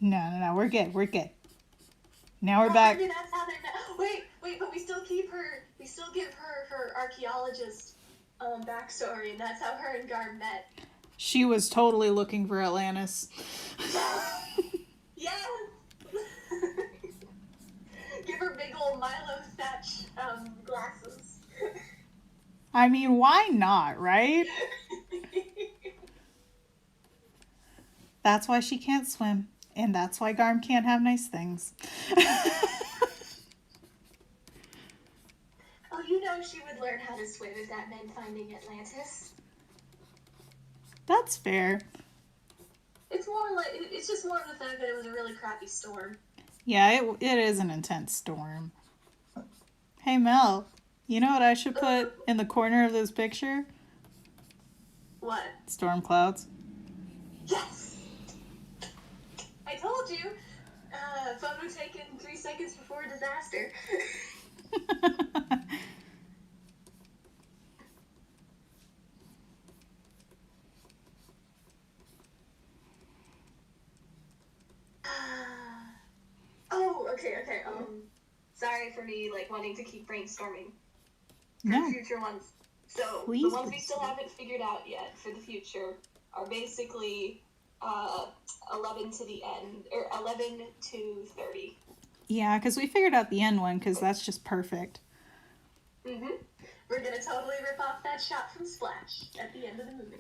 No. We're good. Now we're back. Maybe that's how they met. Wait, but we still give her archaeologist backstory, and that's how her and Garb met. She was totally looking for Atlantis. Yes! Give her big old Milo Thatch glasses. I mean, why not, right? That's why she can't swim. And that's why Garm can't have nice things. Oh, you know she would learn how to swim if that meant finding Atlantis. That's fair. It's just more of the fact that it was a really crappy storm. Yeah, it is an intense storm. Hey, Mel, you know what I should put in the corner of this picture? What? Storm clouds. Yes! I told you! Photo taken 3 seconds before disaster. Okay. Sorry for me, wanting to keep brainstorming for No. future ones. So, Please the ones we proceed. still haven't figured out yet for the future are basically 11 to the end, or 11 to 30. Yeah, because we figured out the end one, because that's just perfect. Mm-hmm. We're gonna totally rip off that shot from Splash at the end of the movie.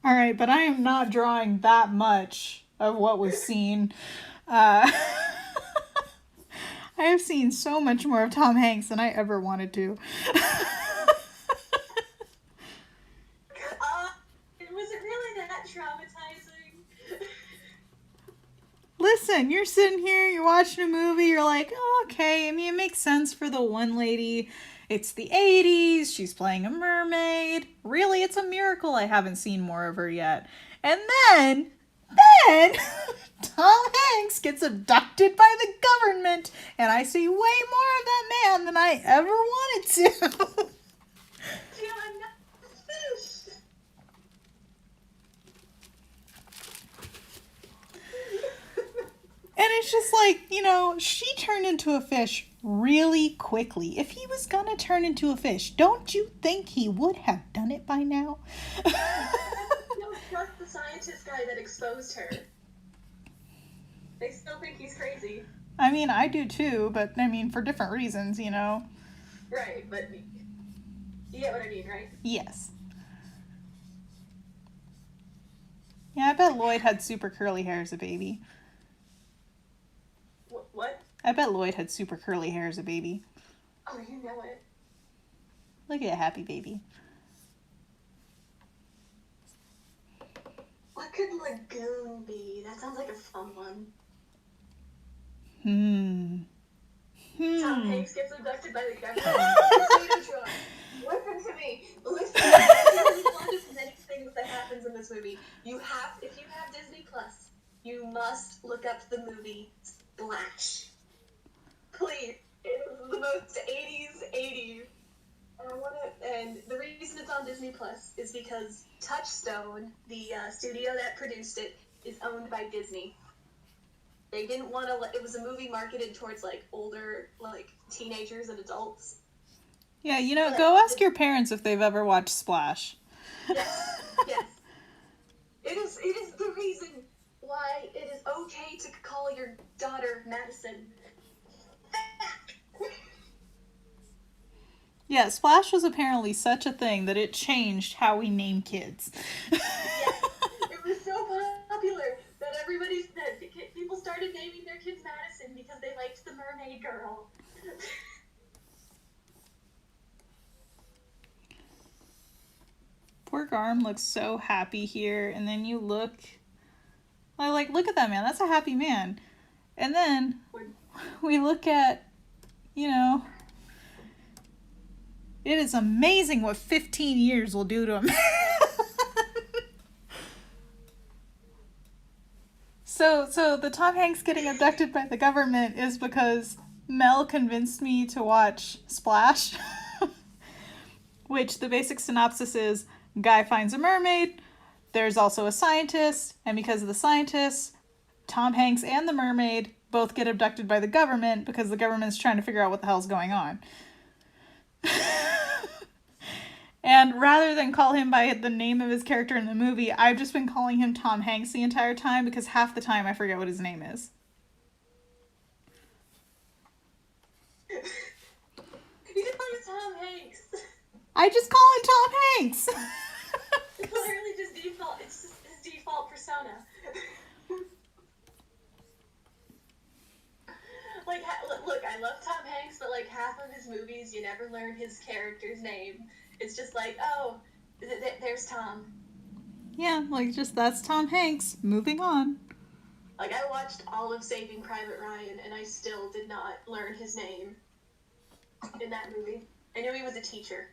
All right, but I am not drawing that much of what was seen. I have seen so much more of Tom Hanks than I ever wanted to. Was it really that traumatizing? Listen, you're sitting here, you're watching a movie, you're like, oh, okay, I mean, it makes sense for the one lady. It's the 80s, she's playing a mermaid. Really, it's a miracle I haven't seen more of her yet. And then, Tom Hanks gets abducted by the government, and I see way more of that man than I ever wanted to. Yeah, I'm not finished. And it's just like, she turned into a fish really quickly. If he was gonna turn into a fish, don't you think he would have done it by now? You don't trust the scientist guy that exposed her. They still think he's crazy. I mean, I do too, but I mean, for different reasons, you know? Right, but you get what I mean, right? Yes. Yeah, I bet Lloyd had super curly hair as a baby. What? I bet Lloyd had super curly hair as a baby. Oh, you know it. Look at a happy baby. What could Lagoon be? That sounds like a fun one. Tom Hanks gets abducted by the government. Listen to me. Listen. This is one of many things that happens in this movie. If you have Disney Plus, you must look up the movie Splash. Please. It is the most 80s. And the reason it's on Disney Plus is because Touchstone, the studio that produced it, is owned by Disney. They didn't want to. It was a movie marketed towards like older, like teenagers and adults. Yeah, you know, go ask your parents if they've ever watched Splash. Yes. It is the reason why it is okay to call your daughter Madison. Yeah, Splash was apparently such a thing that it changed how we name kids. Yes, it was so popular that people started naming their kids Madison because they liked the mermaid girl. Poor Garm looks so happy here, and then you look at that man, that's a happy man. And then we look at, you know, it is amazing what 15 years will do to him. So the Tom Hanks getting abducted by the government is because Mel convinced me to watch Splash, which the basic synopsis is, guy finds a mermaid, there's also a scientist, and because of the scientist, Tom Hanks and the mermaid both get abducted by the government because the government's trying to figure out what the hell's going on. And rather than call him by the name of his character in the movie, I've just been calling him Tom Hanks the entire time because half the time I forget what his name is. You just call him Tom Hanks. I just call him Tom Hanks. It's literally just default. It's just his default persona. Like, look, I love Tom Hanks, but like half of his movies, you never learn his character's name. It's just like, oh, there's Tom. Yeah, like just that's Tom Hanks. Moving on. Like, I watched all of Saving Private Ryan, and I still did not learn his name in that movie. I knew he was a teacher.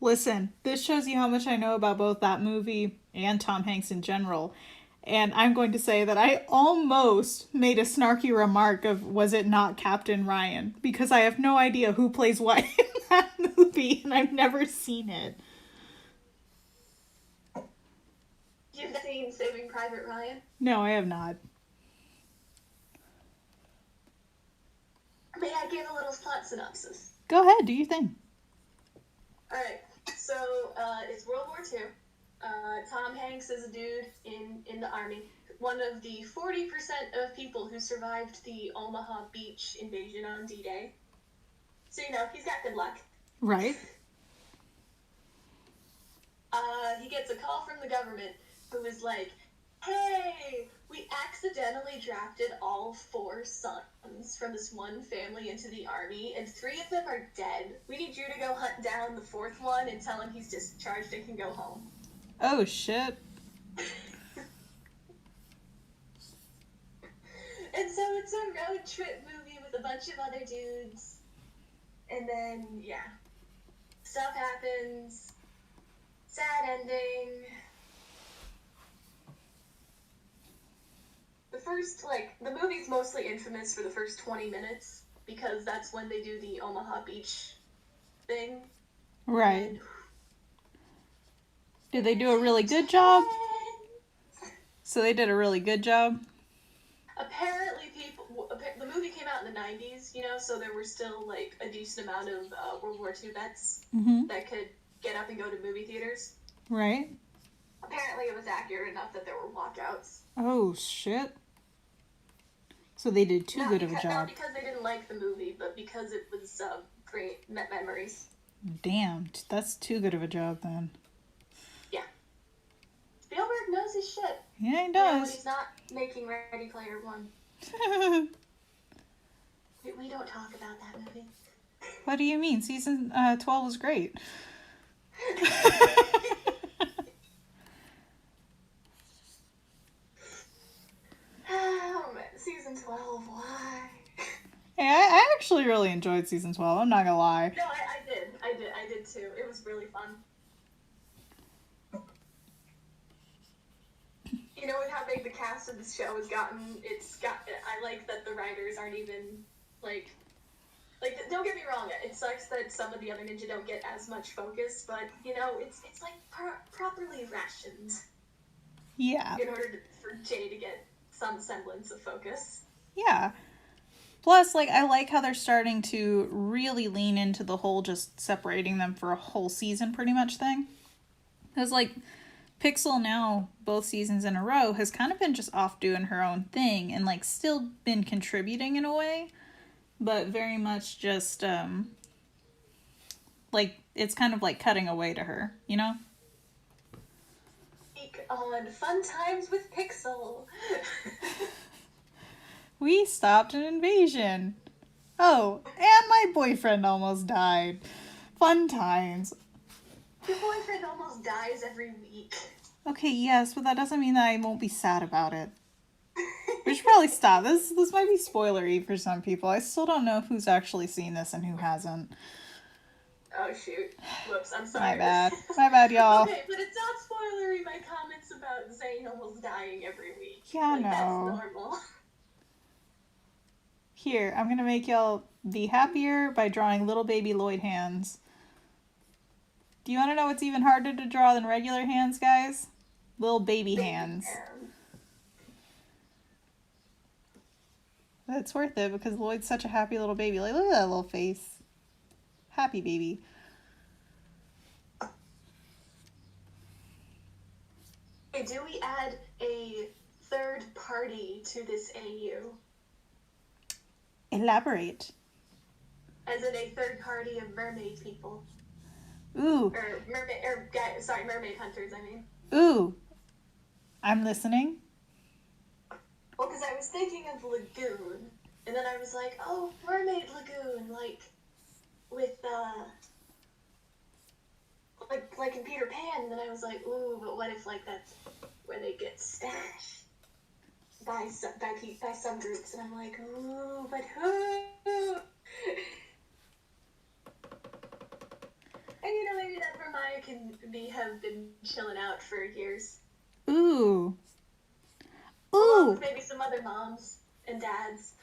Listen, this shows you how much I know about both that movie and Tom Hanks in general. And I'm going to say that I almost made a snarky remark of, was it not Captain Ryan? Because I have no idea who plays what in that movie, and I've never seen it. You've seen Saving Private Ryan? No, I have not. May I give a little plot synopsis? Go ahead, do your thing. Alright, so it's World War II. Tom Hanks is a dude in the army. One of the 40% of people who survived the Omaha Beach invasion on D-Day. So, you know, he's got good luck. Right. He gets a call from the government who is like, hey, we accidentally drafted all 4 sons from this one family into the army, and 3 of them are dead. We need you to go hunt down the 4th one and tell him he's discharged and can go home. Oh, shit. And so it's a road trip movie with a bunch of other dudes. And then, yeah. Stuff happens. Sad ending. The movie's mostly infamous for the first 20 minutes, because that's when they do the Omaha Beach thing. Right. And did they do a really good job? So they did a really good job? apparently the movie came out in the 90s. Doodles, so there were still, like, a decent amount of World War II vets Mm-hmm. that could get up and go to movie theaters. Right. Apparently it was accurate enough that there were walkouts. Oh, shit. So they did too good of a Not job. because they didn't like the movie, but because it was great memories. Damn, that's too good of a job then. Yeah. Spielberg knows his shit. Yeah, he When does. he's not making Ready Player One. We don't talk about that movie. What do you mean? Season 12 was great. Oh, man. Season 12, why? Hey, I actually really enjoyed season 12. I'm not gonna lie. No, I did too. It was really fun. With how big the cast of this show has gotten, I like that the writers aren't even, like, don't get me wrong, it sucks that some of the other ninja don't get as much focus, but, it's like, properly rationed. Yeah. In order for Jay to get some semblance of focus. Yeah. Plus, like, I like how they're starting to really lean into the whole just separating them for a whole season pretty much thing. Because, like, Pixel now, both seasons in a row, has kind of been just off doing her own thing and, like, still been contributing in a way, but very much just, like, it's kind of like cutting away to her, you know? Speak on Fun Times with Pixel. We stopped an invasion. Oh, and my boyfriend almost died. Fun times. Your boyfriend almost dies every week. Okay, yes, but that doesn't mean that I won't be sad about it. We should probably stop. This might be spoilery for some people. I still don't know who's actually seen this and who hasn't. Oh, shoot. Whoops, I'm sorry. My bad. My bad, y'all. Okay, but it's not spoilery, my comments about Zayn almost dying every week. Yeah, like, no. That's normal. Here, I'm gonna make y'all be happier by drawing little baby Lloyd hands. Do you want to know what's even harder to draw than regular hands, guys? Little baby hands. But it's worth it because Lloyd's such a happy little baby. Like, look at that little face. Happy baby. Hey, do we add a third party to this AU? Elaborate. As in a third party of mermaid people. Ooh. Mermaid hunters, I mean. Ooh. I'm listening. Well, because I was thinking of Lagoon, and then I was like, oh, Mermaid Lagoon, like, with, like in Peter Pan, and then I was like, ooh, but what if, like, that's where they get stashed by some groups, and I'm like, ooh, but who? And, maybe that Vermaya can have been chilling out for years. Ooh. Along Ooh. with maybe some other moms and dads.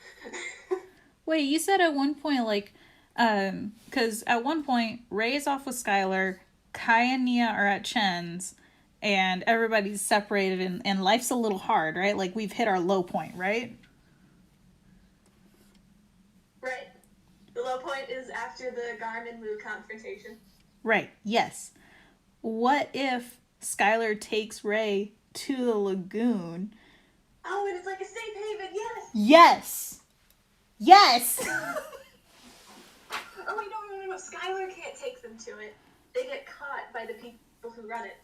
Wait, you said at one point, like, because at one point, Ray is off with Skylar, Kai and Nia are at Chen's, and everybody's separated, and life's a little hard, right? Like, we've hit our low point, right? Right. The low point is after the Garmin-Moo confrontation. Right, yes. What if Skylar takes Ray to the lagoon? Oh, and it's like a safe haven, yes! Yes! Yes! Oh, wait, no. Skylar can't take them to it. They get caught by the people who run it.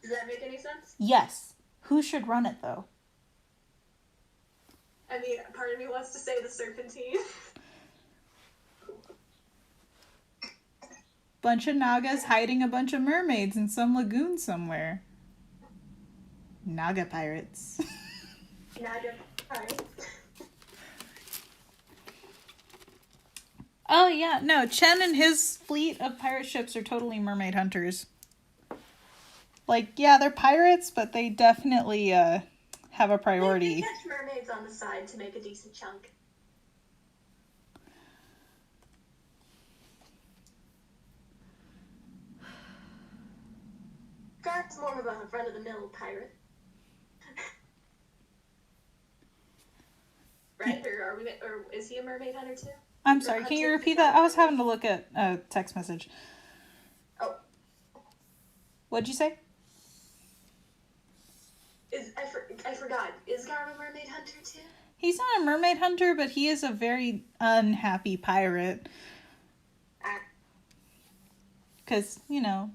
Does that make any sense? Yes. Who should run it, though? I mean, part of me wants to say the Serpentine. Bunch of Nagas hiding a bunch of mermaids in some lagoon somewhere. Naga pirates. Naga, alright. Oh, yeah. No, Chen and his fleet of pirate ships are totally mermaid hunters. Like, yeah, they're pirates, but they definitely have a priority. They catch mermaids on the side to make a decent chunk. Gar's more of a run-of-the-mill pirate. or is he a mermaid hunter too? I'm sorry, can you repeat that? I was having to look at a text message. Oh, What'd you say? I forgot. Is Garm a mermaid hunter too? He's not a mermaid hunter, but he is a very unhappy pirate. Because, you know,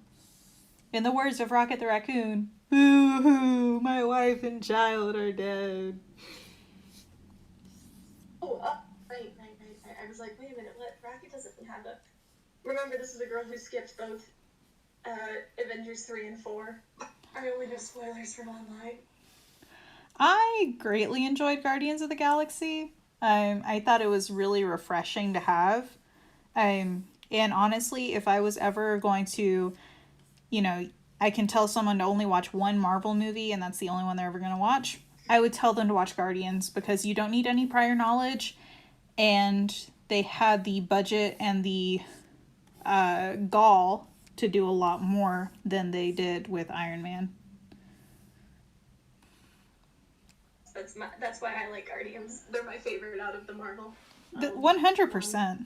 in the words of Rocket the Raccoon, boo-hoo, my wife and child are dead. Oh, right. I was like, wait a minute, what? Rocket doesn't have a... Remember, this is a girl who skipped both Avengers 3 and 4. I only know spoilers from online. I greatly enjoyed Guardians of the Galaxy. I thought it was really refreshing to have. And honestly, if I was ever going to, you know, I can tell someone to only watch one Marvel movie and that's the only one they're ever going to watch, I would tell them to watch Guardians because you don't need any prior knowledge and they had the budget and the gall to do a lot more than they did with Iron Man. That's why I like Guardians. They're my favorite out of the Marvel. 100%.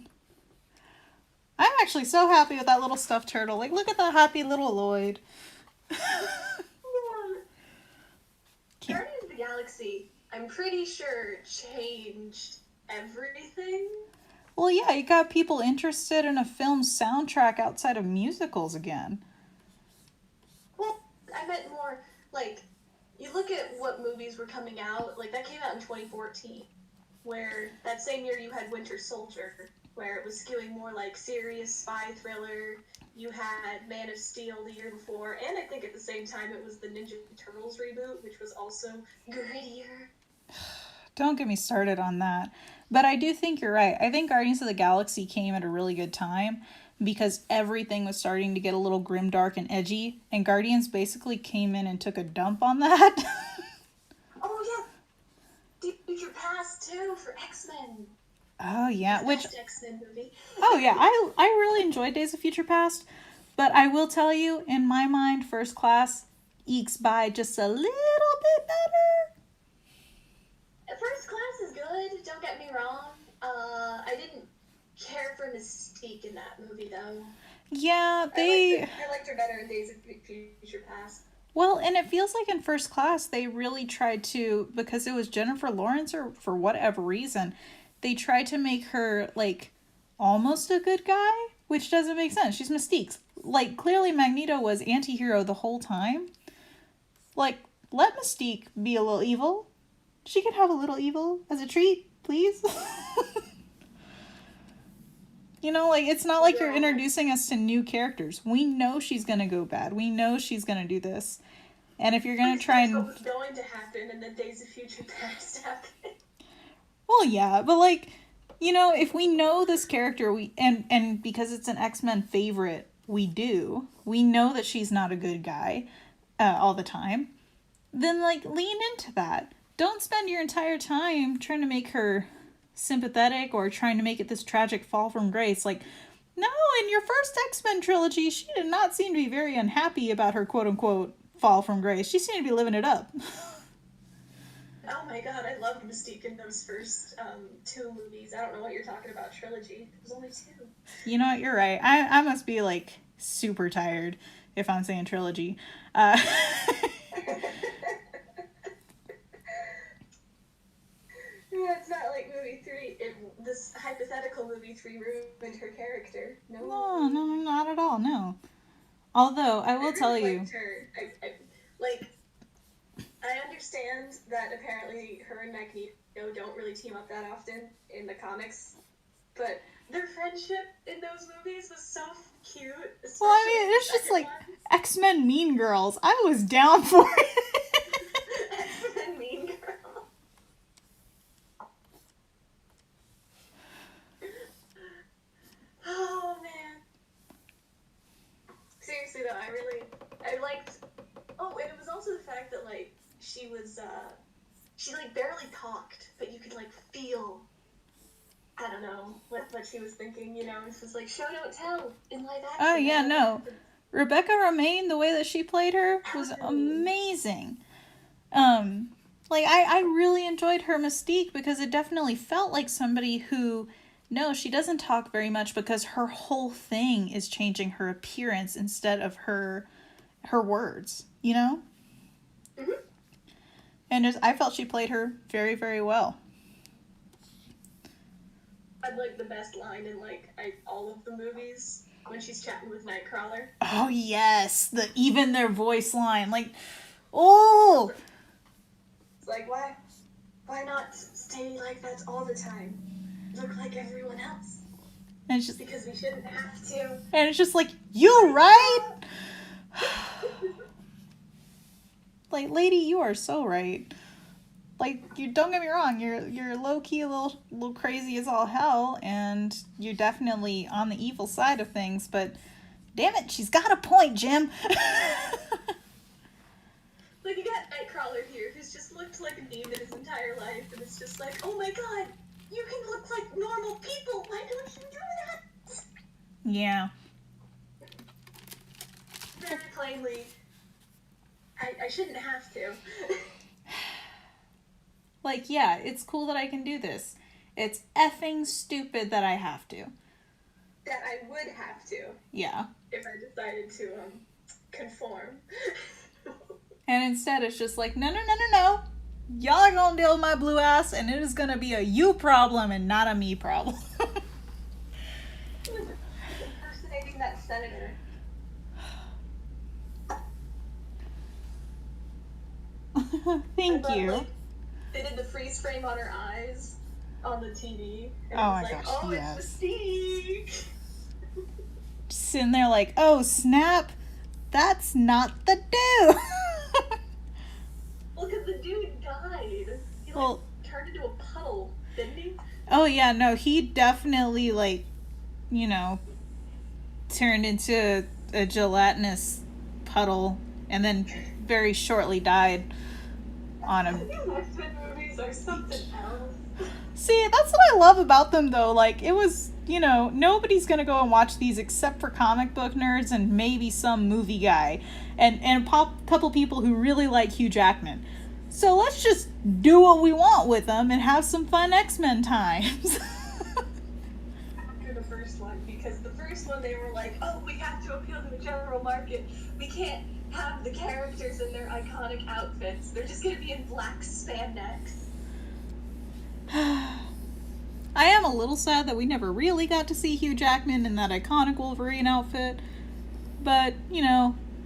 I'm actually so happy with that little stuffed turtle. Like, look at that happy little Lloyd. Guardians of the Galaxy, I'm pretty sure, changed everything. Well, yeah, you got people interested in a film soundtrack outside of musicals again. Well, I meant more, like, you look at what movies were coming out, like, that came out in 2014, where that same year you had Winter Soldier, where it was skewing more like serious spy thriller. You had Man of Steel the year before, and I think at the same time it was the Ninja Turtles reboot, which was also grittier. Don't get me started on that. But I do think you're right. I think Guardians of the Galaxy came at a really good time because everything was starting to get a little grimdark and edgy, and Guardians basically came in and took a dump on that. Oh yeah, Future Past too for X-Men. Oh yeah, which X-Men movie. oh yeah, I really enjoyed Days of Future Past, but I will tell you, in my mind, First Class ekes by just a little bit better. First Class is good. Don't get me wrong. I didn't care for Mystique in that movie though. Yeah, I liked her better in Days of Future Past. Well, and it feels like in First Class they really tried to, because it was Jennifer Lawrence or for whatever reason, they tried to make her like almost a good guy, which doesn't make sense. She's Mystique. Like, clearly Magneto was anti-hero the whole time. Like, let Mystique be a little evil. She can have a little evil as a treat, please. You know, like, it's not like you're introducing us to new characters. We know she's gonna go bad. We know she's gonna do this. And if you're gonna try and... That's what was going to happen, and then Days of Future Past happened. Well, yeah, but like, you know, if we know this character, and because it's an X-Men favorite, we know that she's not a good guy all the time, then like lean into that. Don't spend your entire time trying to make her sympathetic or trying to make it this tragic fall from grace. Like, no, in your first X-Men trilogy, she did not seem to be very unhappy about her quote-unquote fall from grace. She seemed to be living it up. Oh my god, I loved Mystique in those first 2 movies. I don't know what you're talking about, trilogy. It was only 2. You know what, you're right. I must be like super tired if I'm saying trilogy. Yeah, it's not like movie 3. This hypothetical movie 3 ruined her character. No, not at all, no. Although, I will tell you... Her. I understand that apparently her and Magneto don't really team up that often in the comics, but their friendship in those movies was so cute. Well, I mean, it's just like X-Men Mean Girls. I was down for it. X-Men Mean Girls. Oh, man. Seriously, though, I liked... Oh, and it was also the fact that, like, she was, she, like, barely talked, but you could, like, feel, I don't know, what she was thinking, you know? It's just like, show, don't tell in live action. Oh, yeah, no. Rebecca Romaine, the way that she played her was amazing. Like, I really enjoyed her mystique because it definitely felt like somebody who, no, she doesn't talk very much because her whole thing is changing her appearance instead of her words, you know? Mm-hmm. And I felt she played her very, very well. I'd like the best line in like all of the movies when she's chatting with Nightcrawler. Oh yes, even their voice line, like, oh, It's like why not stay like that all the time? Look like everyone else. and it's just, Because we shouldn't have to. and it's just like, you right? Like, lady, you are so right. Like, you don't get me wrong, you're low key a little crazy as all hell, and you're definitely on the evil side of things, but damn it, she's got a point, Jim. Like, you got Nightcrawler here, who's just looked like a demon his entire life, and it's just like, oh my god, you can look like normal people. Why don't you do that? Yeah. Very plainly, I shouldn't have to. Like, yeah, it's cool that I can do this. It's effing stupid that I have to. That I would have to. Yeah. If I decided to, conform. And instead it's just like, no. Y'all are gonna deal with my blue ass, and it is gonna be a you problem and not a me problem. Impersonating that senator. Thank you. Like, they did the freeze frame on her eyes on the TV. And Oh it was my like, gosh, oh, yes. it's Mystique. Sitting there like, oh snap, that's not the dude. Well, because the dude died. He Well, turned into a puddle, didn't he? oh yeah, no, he definitely turned into a gelatinous puddle and then very shortly died on him. These X-Men movies are something else. See, that's what I love about them though. Like, it was, nobody's gonna go and watch these except for comic book nerds and maybe some movie guy and a couple people who really like Hugh Jackman. So let's just do what we want with them and have some fun X-Men times. After the first one, because the first one they were like, oh, we have to appeal to the general market. We can't have the characters in their iconic outfits. They're just gonna be in black spandex. I am a little sad that we never really got to see Hugh Jackman in that iconic Wolverine outfit. But,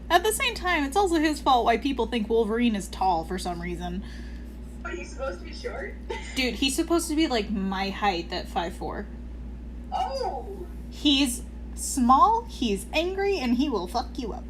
at the same time, it's also his fault why people think Wolverine is tall for some reason. But he's supposed to be short? Dude, he's supposed to be like my height at 5'4". Oh! He's small, he's angry, and he will fuck you up.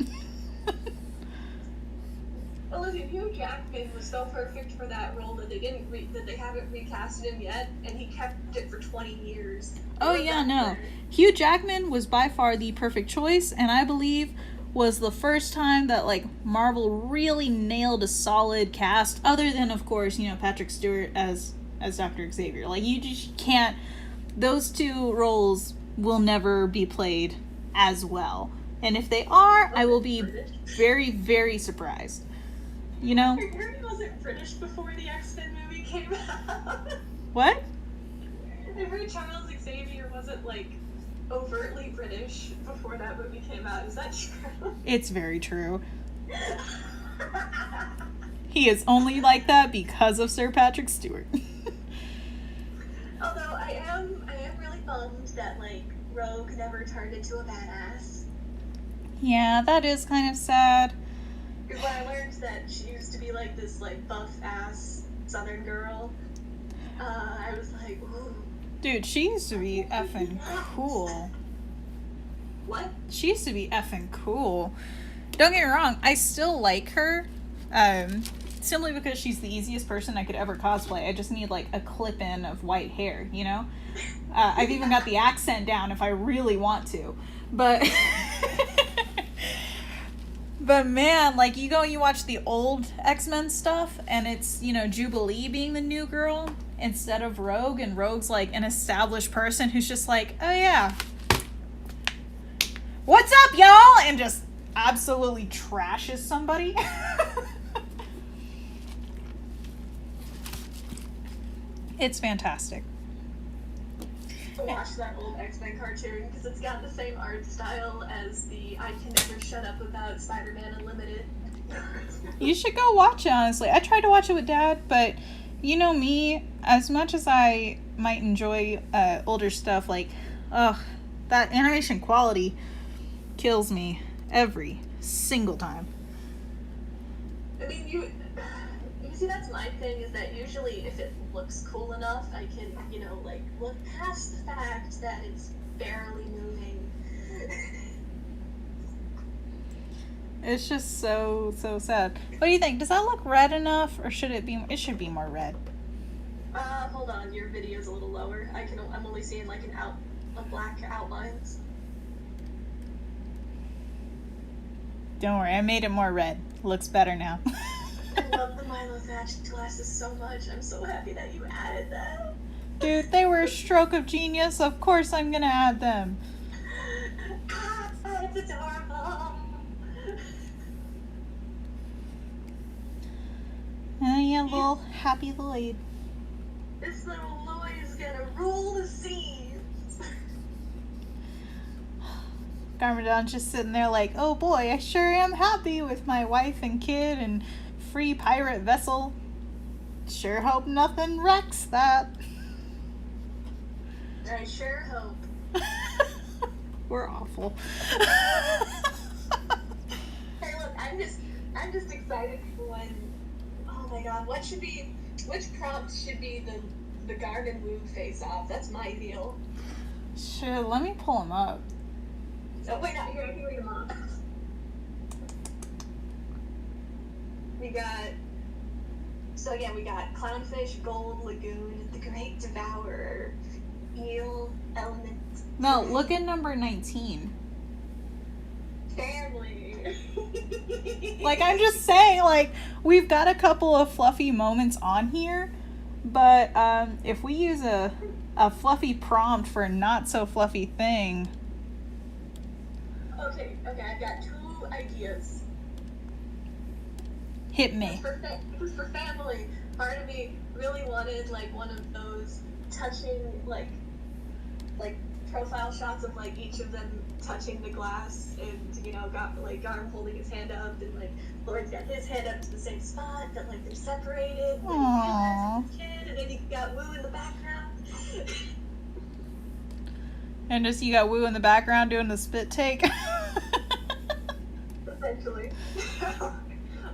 Well, listen, Hugh Jackman was so perfect for that role that they haven't recasted him yet, and he kept it for 20 years. Oh yeah, no. Hugh Jackman was by far the perfect choice, and I believe was the first time that Marvel really nailed a solid cast, other than of course, Patrick Stewart as Dr. Xavier. Like, you just can't, those two roles will never be played as well. And if they are, I will be very, very surprised. I heard he wasn't British before the X-Men movie came out. What? I heard Charles Xavier wasn't overtly British before that movie came out. Is that true? It's very true. He is only like that because of Sir Patrick Stewart. Although I am really bummed that Rogue never turned into a badass. Yeah, that is kind of sad. Because when I learned that she used to be this buff ass Southern girl, I was like, ooh. Dude, she used to be effing cool. What? She used to be effing cool. Don't get me wrong, I still like her. Simply because she's the easiest person I could ever cosplay. I just need a clip-in of white hair, I've even got the accent down if I really want to. But but man, you go and you watch the old X-Men stuff and it's, Jubilee being the new girl instead of Rogue, and Rogue's an established person who's just oh yeah, what's up y'all, and just absolutely trashes somebody. It's fantastic. Watch that old X-Men cartoon because it's got the same art style as the I Can Never Shut Up About Spider-Man Unlimited. You should go watch it, honestly. I tried to watch it with Dad, but you know me, as much as I might enjoy older stuff, like, ugh, that animation quality kills me every single time. I mean, you see, that's my thing, is that usually if it looks cool enough, I can, like, look past the fact that it's barely moving. It's just so sad. What do you think? Does that look red enough, or should it be? It should be more red. Hold on, your video's a little lower. I'm only seeing like a black outlines. Don't worry, I made it more red. Looks better now. I love the Milo Thatched glasses so much. I'm so happy that you added them. Dude, they were a stroke of genius. Of course I'm gonna add them. It's adorable. Yeah, little happy Lloyd. This little Lloyd is gonna rule the seas. Garmadon's just sitting there like, oh boy, I sure am happy with my wife and kid and free pirate vessel. Sure hope nothing wrecks that. I sure hope. We're awful. Hey, look, I'm just excited for when. Oh my God, which prompt should be the Garden Woo face off? That's my deal. Shit, let me pull him up. Oh wait, no, here, I can read them off. We got Clownfish, Gold Lagoon, The Great Devourer, Eel, Element. No, look at number 19. Family. Like, I'm just saying, like, we've got a couple of fluffy moments on here, but if we use a fluffy prompt for a not so fluffy thing. Okay, I've got 2 ideas. Hit me. For family, part of me really wanted like one of those touching like profile shots of like each of them touching the glass, and got like Garm holding his hand up, and like Lloyd's got his hand up to the same spot, but like they're separated. Aww. And then you got Woo in the background. And just you got Woo in the background doing the spit take. Essentially.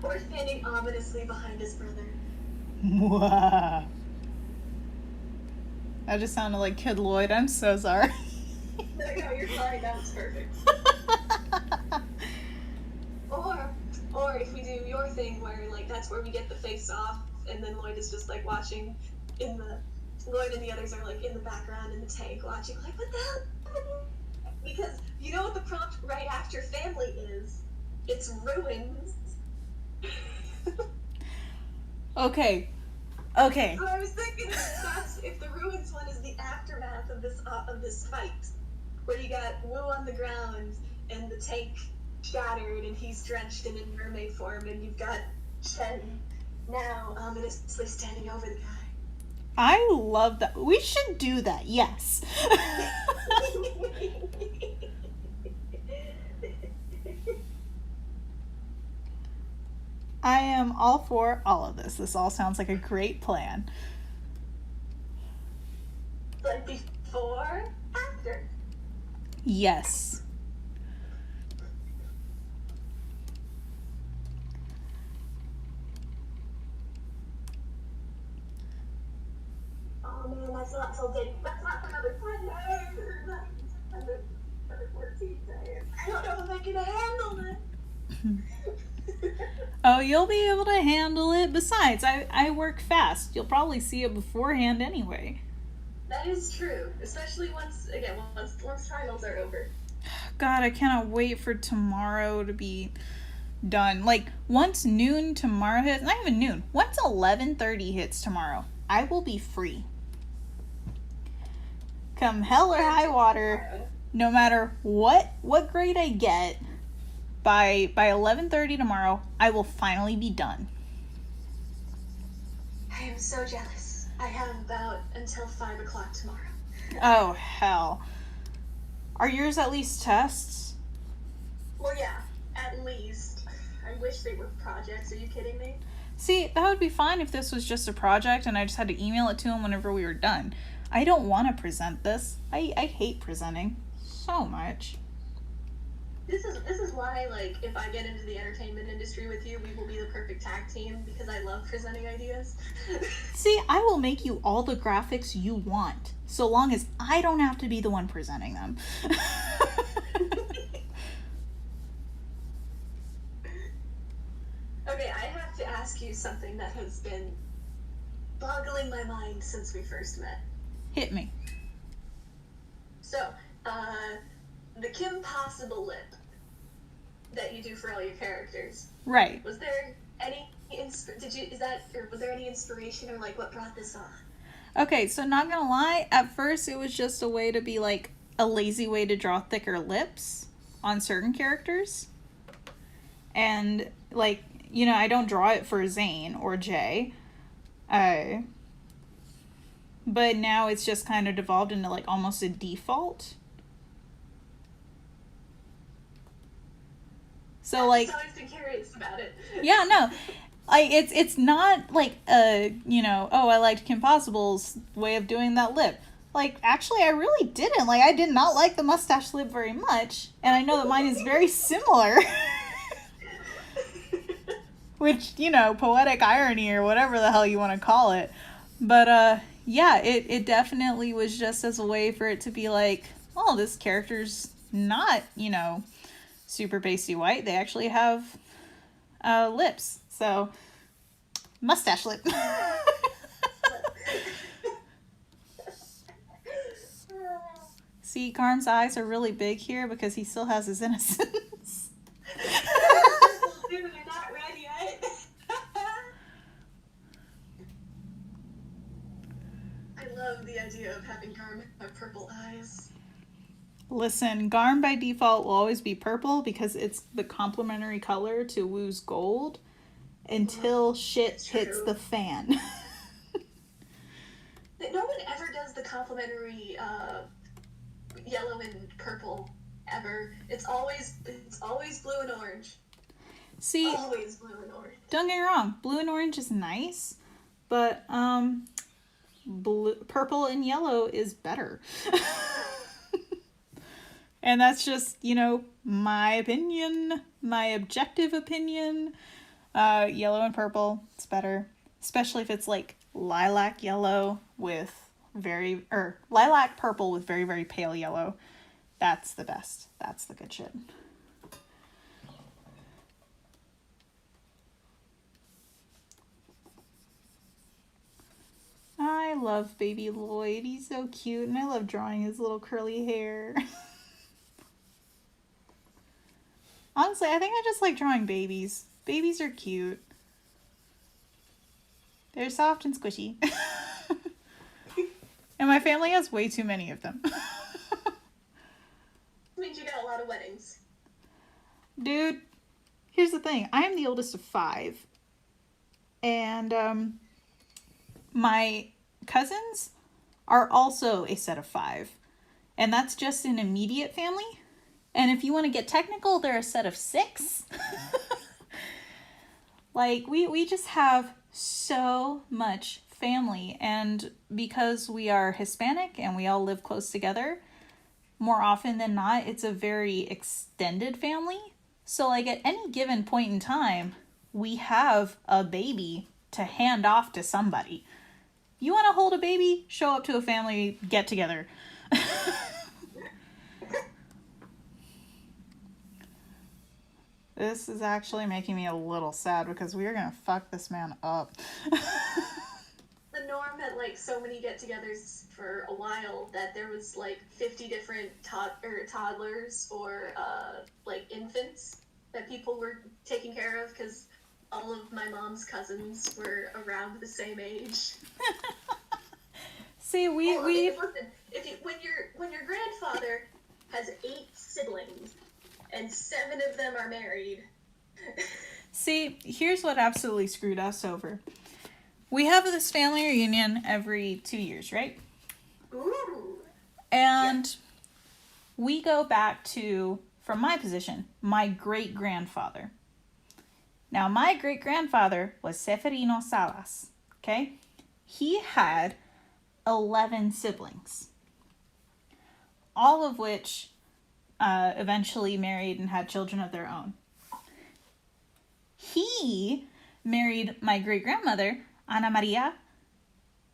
Or standing ominously behind his brother. Wow. That just sounded like Kid Lloyd. I'm so sorry. No, you're fine. That was perfect. Or if we do your thing where like that's where we get the face off, and then Lloyd is just like watching Lloyd and the others are like in the background in the tank watching like, what the hell? Because you know what the prompt right after family is? It's ruins. Okay. So I was thinking that's if the ruins one is the aftermath of this fight, where you got Woo on the ground and the tank shattered and he's drenched and in mermaid form, and you've got Chen now ominously standing over the guy. I love that. We should do that. Yes. I am all for all of this. This all sounds like a great plan. Like before, after. Yes. Oh man, that's not till day. That's not for another 10 days. Another 14 days. I don't know if I can handle it. Oh, you'll be able to handle it. Besides, I work fast. You'll probably see it beforehand anyway. That is true, especially once finals are over. God, I cannot wait for tomorrow to be done. Like, once noon tomorrow hits, not even noon, once 11:30 hits tomorrow, I will be free. Come hell or high water, no matter what grade I get, by 11:30 tomorrow, I will finally be done. I am so jealous. I have about until 5 o'clock tomorrow. Oh, hell. Are yours at least tests? Well, yeah, at least. I wish they were projects. Are you kidding me? See, that would be fine if this was just a project and I just had to email it to him whenever we were done. I don't want to present this. I hate presenting so much. This is why, like, if I get into the entertainment industry with you, we will be the perfect tag team because I love presenting ideas. See, I will make you all the graphics you want, so long as I don't have to be the one presenting them. Okay, I have to ask you something that has been boggling my mind since we first met. Hit me. So, the Kim Possible lip that you do for all your characters. Right. Was there any was there any inspiration or like what brought this on? Okay, so not gonna lie, at first it was just a way to be like a lazy way to draw thicker lips on certain characters. And like, you know, I don't draw it for Zane or Jay. But now it's just kind of devolved into like almost a default. So like, I've always been curious about it. yeah, no. Like it's not like you know, oh, I liked Kim Possible's way of doing that lip. Like, actually, I really didn't. Like, I did not like the mustache lip very much. And I know that mine is very similar. Which, you know, poetic irony or whatever the hell you want to call it. But, yeah, it definitely was just as a way for it to be like, oh, this character's not, you know, super pasty white. They actually have lips. So, mustache lip. See, Garm's eyes are really big here because he still has his innocence. Dude, you're not ready yet. I love the idea of having Garm have purple eyes. Listen, Garm by default will always be purple because it's the complementary color to Woo's gold until shit hits the fan. No one ever does the complementary yellow and purple ever. It's always blue and orange. See, Always blue and orange. don't get me wrong, blue and orange is nice, but purple and yellow is better. And that's just, you know, my opinion, my objective opinion. Yellow and purple, it's better. Especially if it's like lilac yellow with lilac purple with very, very pale yellow. That's the best. That's the good shit. I love baby Lloyd. He's so cute, and I love drawing his little curly hair. Honestly, I think I just like drawing babies. Babies are cute. They're soft and squishy. And my family has way too many of them. Means you got a lot of weddings. Dude, here's the thing. I am the oldest of 5. And my cousins are also a set of 5. And that's just an immediate family. And if you want to get technical, they're a set of 6. Like, we just have so much family. And because we are Hispanic and we all live close together, more often than not, it's a very extended family. So, like, at any given point in time, we have a baby to hand off to somebody. You want to hold a baby? Show up to a family get-together. This is actually making me a little sad because we are going to fuck this man up. The norm at like so many get-togethers for a while that there was like 50 different toddlers or like infants that people were taking care of because all of my mom's cousins were around the same age. See, listen, when your grandfather has 8 siblings and 7 of them are married. See, here's what absolutely screwed us over. We have this family reunion every 2 years, right? Ooh. And we go back to, from my position, my great-grandfather. Now, my great-grandfather was Seferino Salas, okay? He had 11 siblings, all of which eventually married and had children of their own. He married my great-grandmother, Ana Maria,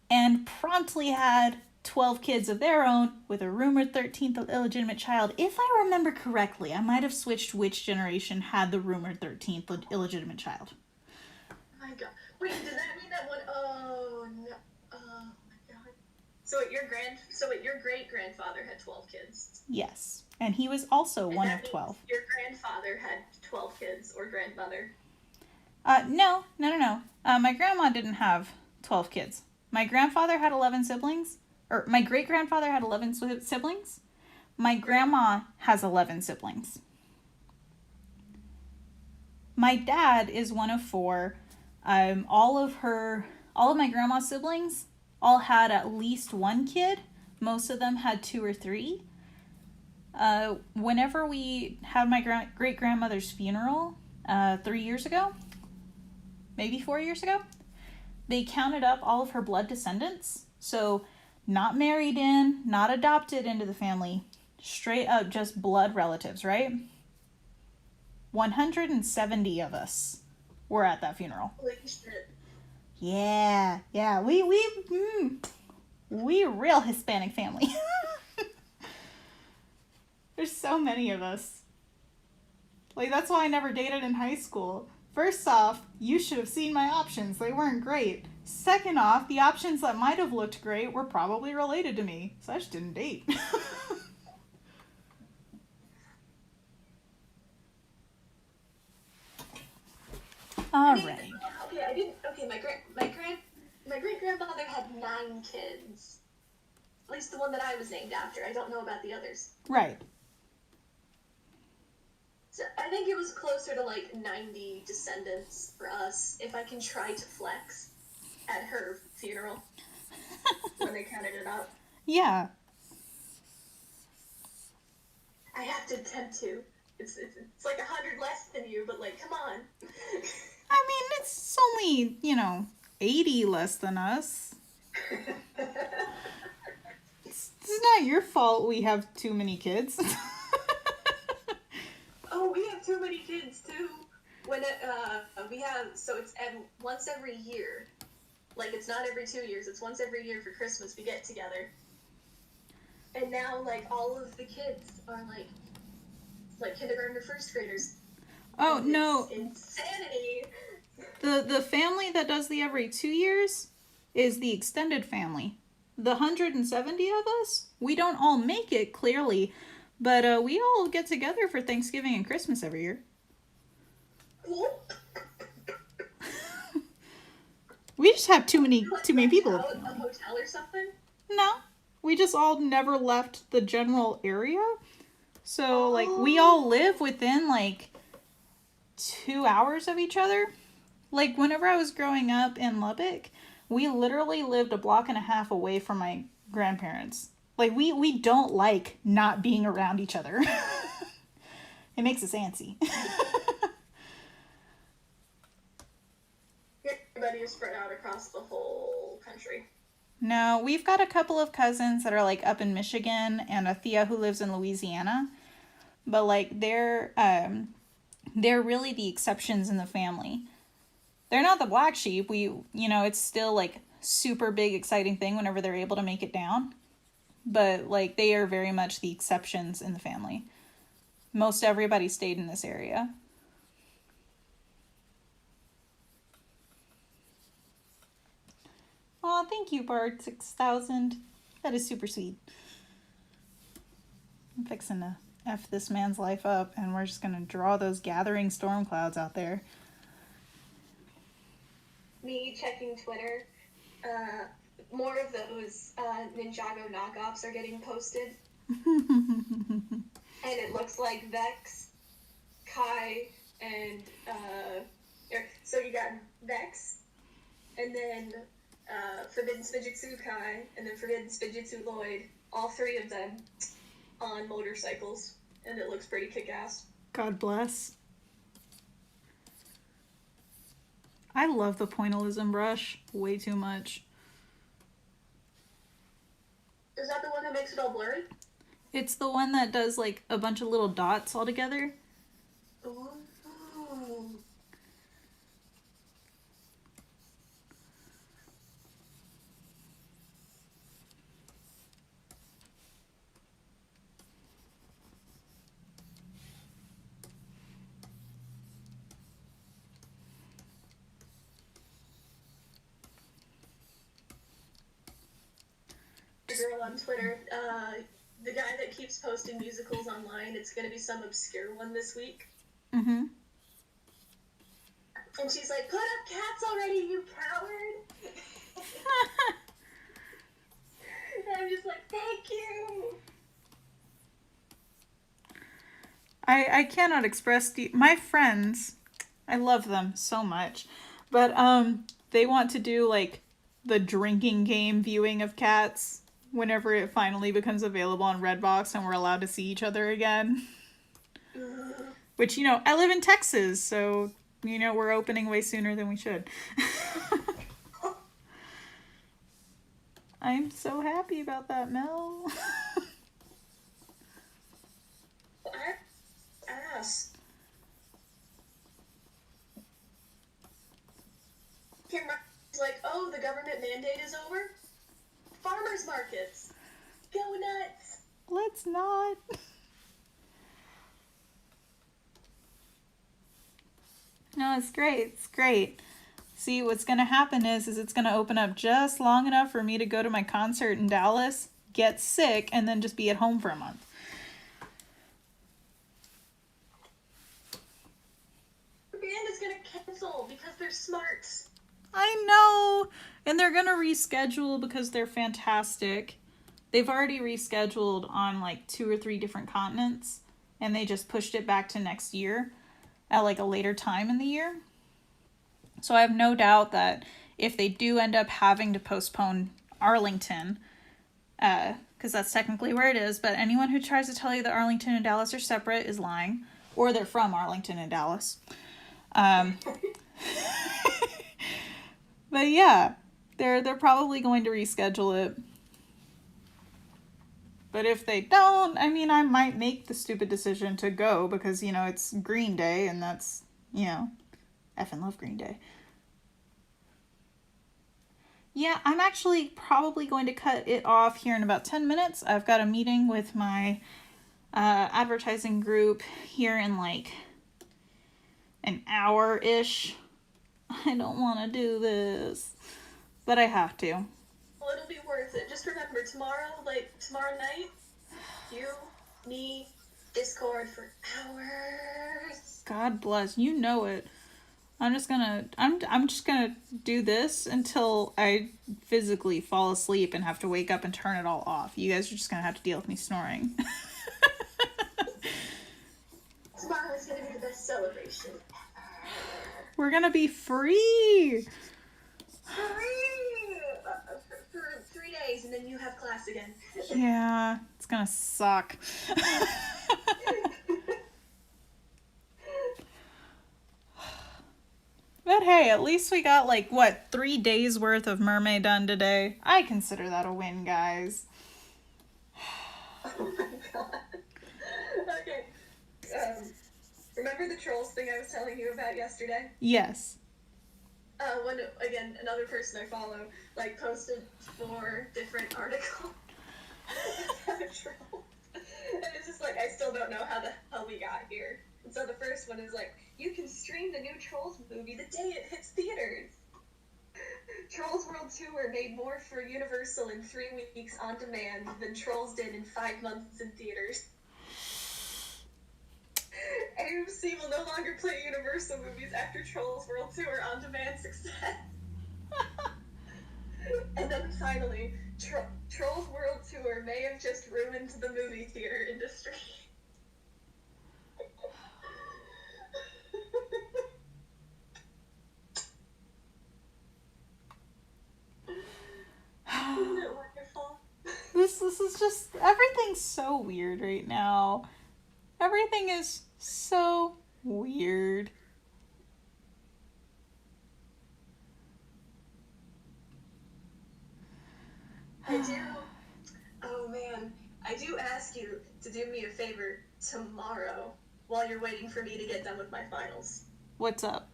and promptly had 12 kids of their own with a rumored 13th illegitimate child. If I remember correctly, I might have switched which generation had the rumored 13th illegitimate child. Oh my god. Wait, does that mean that one? Oh no. Oh my god. So your great grandfather had 12 kids. Yes. And he was also And one that of means 12. your grandfather had 12 kids or grandmother. No. My grandma didn't have 12 kids. My grandfather had 11 siblings. Or my great-grandfather had 11 siblings. My grandma has 11 siblings. My dad is one of 4. All of my grandma's siblings all had at least 1 kid. Most of them had 2 or 3. Whenever we had my great-grandmother's funeral 3 years ago, maybe 4 years ago, they counted up all of her blood descendants. So not married in, not adopted into the family, straight up just blood relatives, right? 170 of us were at that funeral. Holy shit. Yeah. We real Hispanic family. There's so many of us. Like, that's why I never dated in high school. First off, you should have seen my options. They weren't great. Second off, the options that might have looked great were probably related to me. So I just didn't date. Alright. Okay, my great grandfather had 9 kids. At least the one that I was named after. I don't know about the others. Right. So I think it was closer to like 90 descendants for us, if I can try to flex at her funeral when they counted it up. Yeah. I have to attempt to. It's like 100 less than you, but like, come on. I mean, it's only, 80 less than us. It's not your fault we have too many kids. Oh, we have too many kids too. It's once every year. Like, it's not every 2 years, it's once every year for Christmas we get together. And now, like, all of the kids are like kindergarten or first graders. Oh, no. It's insanity. The family that does the every 2 years is the extended family. The 170 of us, we don't all make it, clearly, but we all get together for Thanksgiving and Christmas every year. Cool. We just have too many people. A hotel or something? No, we just all never left the general area. So, like, we all live within, like, 2 hours of each other. Like, whenever I was growing up in Lubbock, we literally lived a block and a half away from my grandparents. Like, we don't like not being around each other. It makes us antsy. Everybody is spread out across the whole country. No, we've got a couple of cousins that are, like, up in Michigan and a Thea who lives in Louisiana. But, like, they're really the exceptions in the family. They're not the black sheep. It's still, like, super big, exciting thing whenever they're able to make it down. But, like, they are very much the exceptions in the family. Most everybody stayed in this area. Oh, thank you, Bard 6000. That is super sweet. I'm fixing to F this man's life up, and we're just going to draw those gathering storm clouds out there. Me checking Twitter, more of those Ninjago knockoffs are getting posted. And it looks like Vex, Kai, and so you got Vex, and then Forbidden Spijitzu Kai, and then Forbidden Spijitzu Lloyd. All three of them on motorcycles, and it looks pretty kick-ass. God bless. I love the pointillism brush way too much. Is that the one that makes it all blurry? It's the one that does like a bunch of little dots all together. Ooh. The girl on Twitter, the guy that keeps posting musicals online, it's gonna be some obscure one this week. Mm-hmm. And she's like, put up Cats already, you coward! And I'm just like, thank you! I cannot express my friends. I love them so much, but they want to do like the drinking game viewing of Cats whenever it finally becomes available on Redbox and we're allowed to see each other again. Which, you know, I live in Texas, so you know we're opening way sooner than we should. I'm so happy about that, Mel. Ass. Kim is like, oh, the government mandate is over? Farmers markets! Go nuts! Let's not. No, it's great. It's great. See, what's going to happen is it's going to open up just long enough for me to go to my concert in Dallas, get sick, and then just be at home for a month. The band is going to cancel because they're smart. I know. And they're going to reschedule because they're fantastic. They've already rescheduled on like 2 or 3 different continents, and they just pushed it back to next year at like a later time in the year. So I have no doubt that if they do end up having to postpone Arlington, because that's technically where it is, but anyone who tries to tell you that Arlington and Dallas are separate is lying, or they're from Arlington and Dallas. But yeah, they're probably going to reschedule it. But if they don't, I mean, I might make the stupid decision to go because, you know, it's Green Day and that's, you know, effing love Green Day. Yeah, I'm actually probably going to cut it off here in about 10 minutes. I've got a meeting with my advertising group here in like an hour-ish. I don't want to do this, but I have to. Well, it'll be worth it. Just remember, tomorrow night, you, me, Discord for hours. God bless. You know it. I'm just gonna do this until I physically fall asleep and have to wake up and turn it all off. You guys are just gonna have to deal with me snoring. Tomorrow is gonna be the best celebration ever. We're gonna be free! For 3 days, and then you have class again. Yeah, it's gonna suck. But hey, at least we got like, what, 3 days worth of Mermaid done today? I consider that a win, guys. Oh my god. Okay. Remember the trolls thing I was telling you about yesterday? Yes. Another person I follow, like, posted 4 different articles about trolls. And it's just like, I still don't know how the hell we got here. And so the first one is like, you can stream the new Trolls movie the day it hits theaters. Trolls World Tour made more for Universal in 3 weeks on demand than Trolls did in 5 months in theaters. AMC will no longer play Universal movies after Trolls World Tour on demand success. And then finally, Trolls World Tour may have just ruined the movie theater industry. This is just, everything's so weird right now. Everything is so weird. I do. Oh man, I do ask you to do me a favor tomorrow while you're waiting for me to get done with my finals. What's up?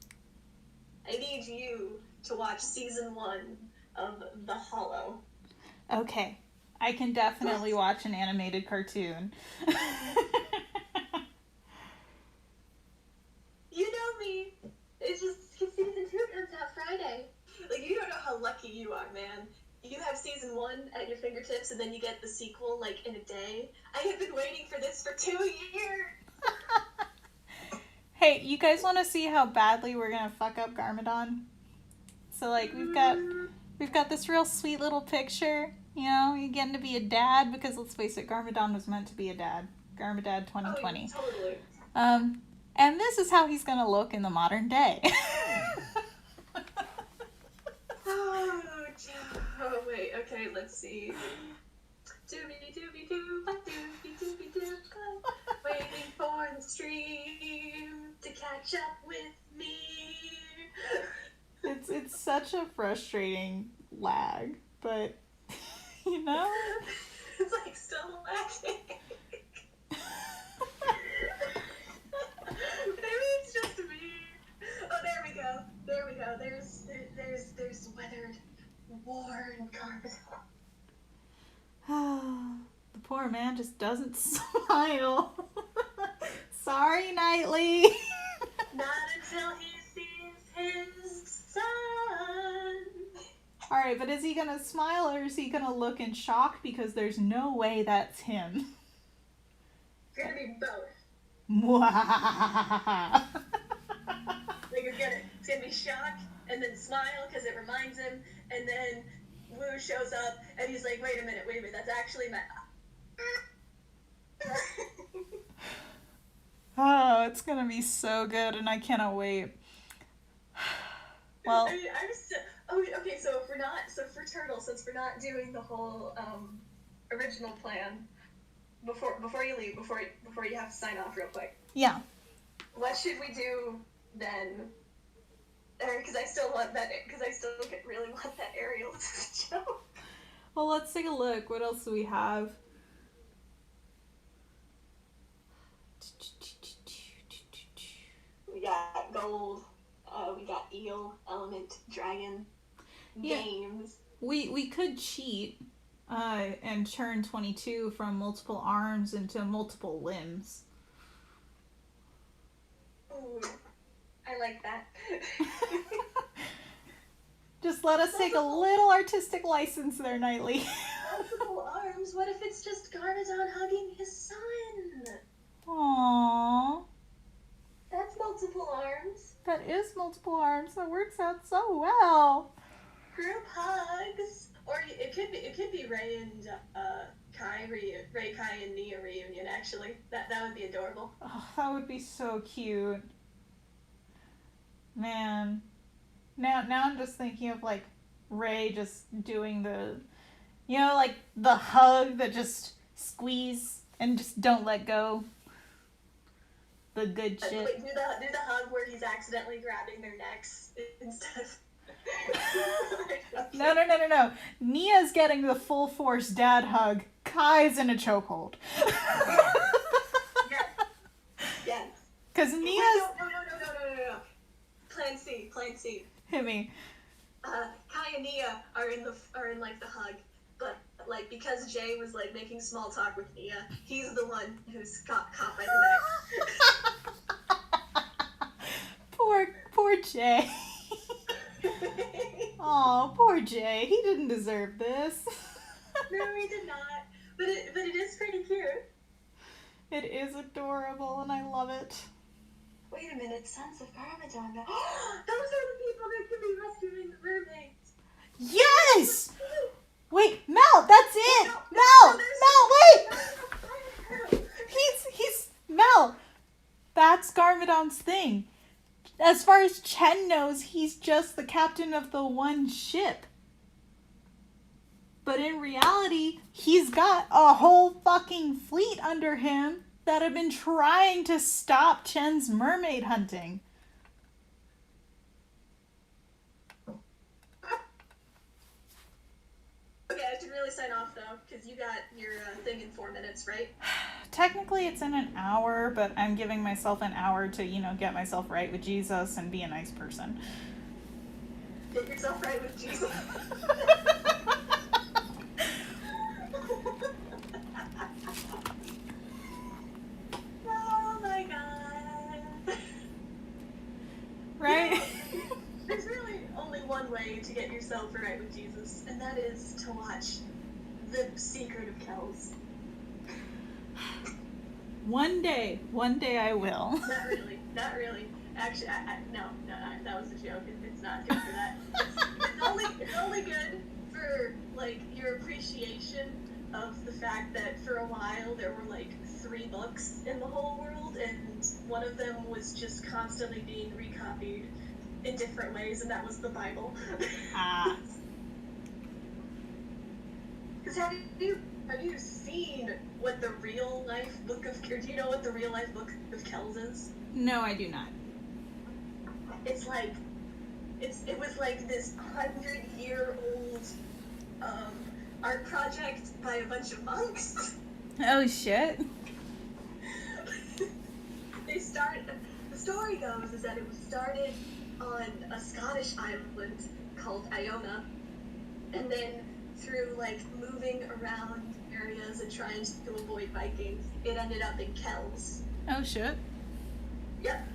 I need you to watch season 1 of The Hollow. Okay. I can definitely watch an animated cartoon. You know me. It's just 'cause season 2 comes out Friday. Like, you don't know how lucky you are, man. You have season 1 at your fingertips, and then you get the sequel, like, in a day. I have been waiting for this for 2 years. Hey, you guys want to see how badly we're gonna fuck up Garmadon? So, like, we've got this real sweet little picture. You know, you're getting to be a dad, because let's face it, Garmadon was meant to be a dad. Garmadad 2020. Oh, totally. And this is how he's gonna look in the modern day. Oh, wait, okay, let's see. Doobie-doo, waiting for the stream to catch up with me. It's such a frustrating lag, but, you know? It's like still lagging. Maybe it's just me. Oh, there we go. There's weathered, worn carpet. The poor man just doesn't smile. Sorry, Knightley. Not until he sees his son. Alright, but is he gonna smile or is he gonna look in shock? Because there's no way that's him. It's gonna be both. Mwah. Like, it's gonna be shock and then smile because it reminds him, and then Woo shows up and he's like, wait a minute, that's actually my... Oh, it's gonna be so good and I cannot wait. Well, I mean, I'm still... Oh, okay, so for Turtle, since we're not doing the whole original plan, before you leave, before you have to sign off real quick, yeah. what should we do then? Because I still really want that Ariel show. Well, let's take a look. What else do we have? We got gold. We got eel, element, dragon, games. We could cheat and turn 22 from multiple arms into multiple limbs. Ooh, I like that. Just let us take a little artistic license there, Knightley. Multiple arms? What if it's just Garmadon hugging his son? Aww. That's multiple arms. That is multiple arms. That works out so well. Group hugs. Or it could be Ray and Kai and Nia reunion. Actually, that would be adorable. Oh, that would be so cute. Man, now I'm just thinking of like Ray just doing the, like the hug that just squeeze and just don't let go. The good shit. Wait, do the hug where he's accidentally grabbing their necks instead of... No. Nia's getting the full force dad hug. Kai's in a chokehold. Yes. Because Nia's... No. Plan C. Hit me. Kai and Nia are in like the hug, but like because Jay was like making small talk with Nia, he's the one who's caught by the neck. Poor Jay. Oh, poor Jay. He didn't deserve this. No, he did not. But it is pretty cute. It is adorable, and I love it. Wait a minute, Sons of Garmadon. Those are the people that could be rescuing the mermaids. Yes! Wait, Mel, that's it! No, Mel, wait! He's Mel. That's Garmadon's thing. As far as Chen knows, he's just the captain of the one ship. But in reality, he's got a whole fucking fleet under him that have been trying to stop Chen's mermaid hunting. Okay, I should really sign off though, because you got your thing in 4 minutes, right? Technically it's in an hour, but I'm giving myself an hour to, get myself right with Jesus and be a nice person. Get yourself right with Jesus. Oh my god. Right? There's really only one way to get yourself right with Jesus, and that is to watch The Secret of Kells. One day I will. Not really. Actually, no, that was a joke. It's not good for that. It's only good for, like, your appreciation of the fact that for a while there were, like, 3 books in the whole world, and one of them was just constantly being recopied in different ways, and that was the Bible. Ah. Because have you seen what the real life book of, or do you know what the real life book of Kells is? No, I do not. It's like, it was like this 100-year-old art project by a bunch of monks. Oh shit. The story goes is that it was started on a Scottish island called Iona, and then through like moving around areas and trying to avoid Vikings, it ended up in Kells. Oh shit. Yep.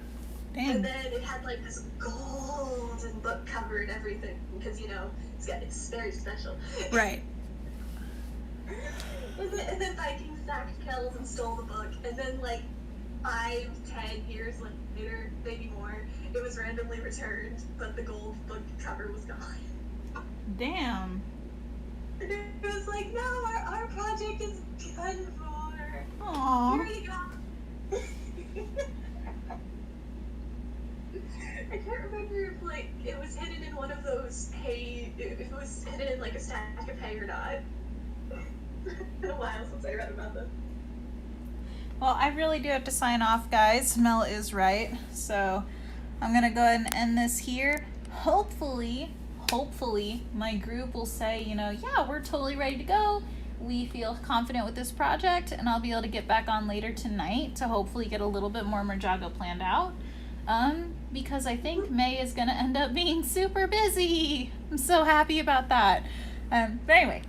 Dang. And then it had like this golden book cover and everything, because it's very special. Right. And then Vikings sacked Kells and stole the book, and then like 5-10 years later, maybe more, it was randomly returned, but the gold book cover was gone. Damn. And it was like, no, our project is done for. Aww. Here you go. I can't remember if like it was hidden in one of those hay, if it was hidden in like a stack of hay or not. It's been a while since I read about this. Well, I really do have to sign off, guys. Mel is right. So I'm going to go ahead and end this here. Hopefully, my group will say, yeah, we're totally ready to go. We feel confident with this project, and I'll be able to get back on later tonight to hopefully get a little bit more Merjago planned out. Because I think May is going to end up being super busy. I'm so happy about that. But anyway,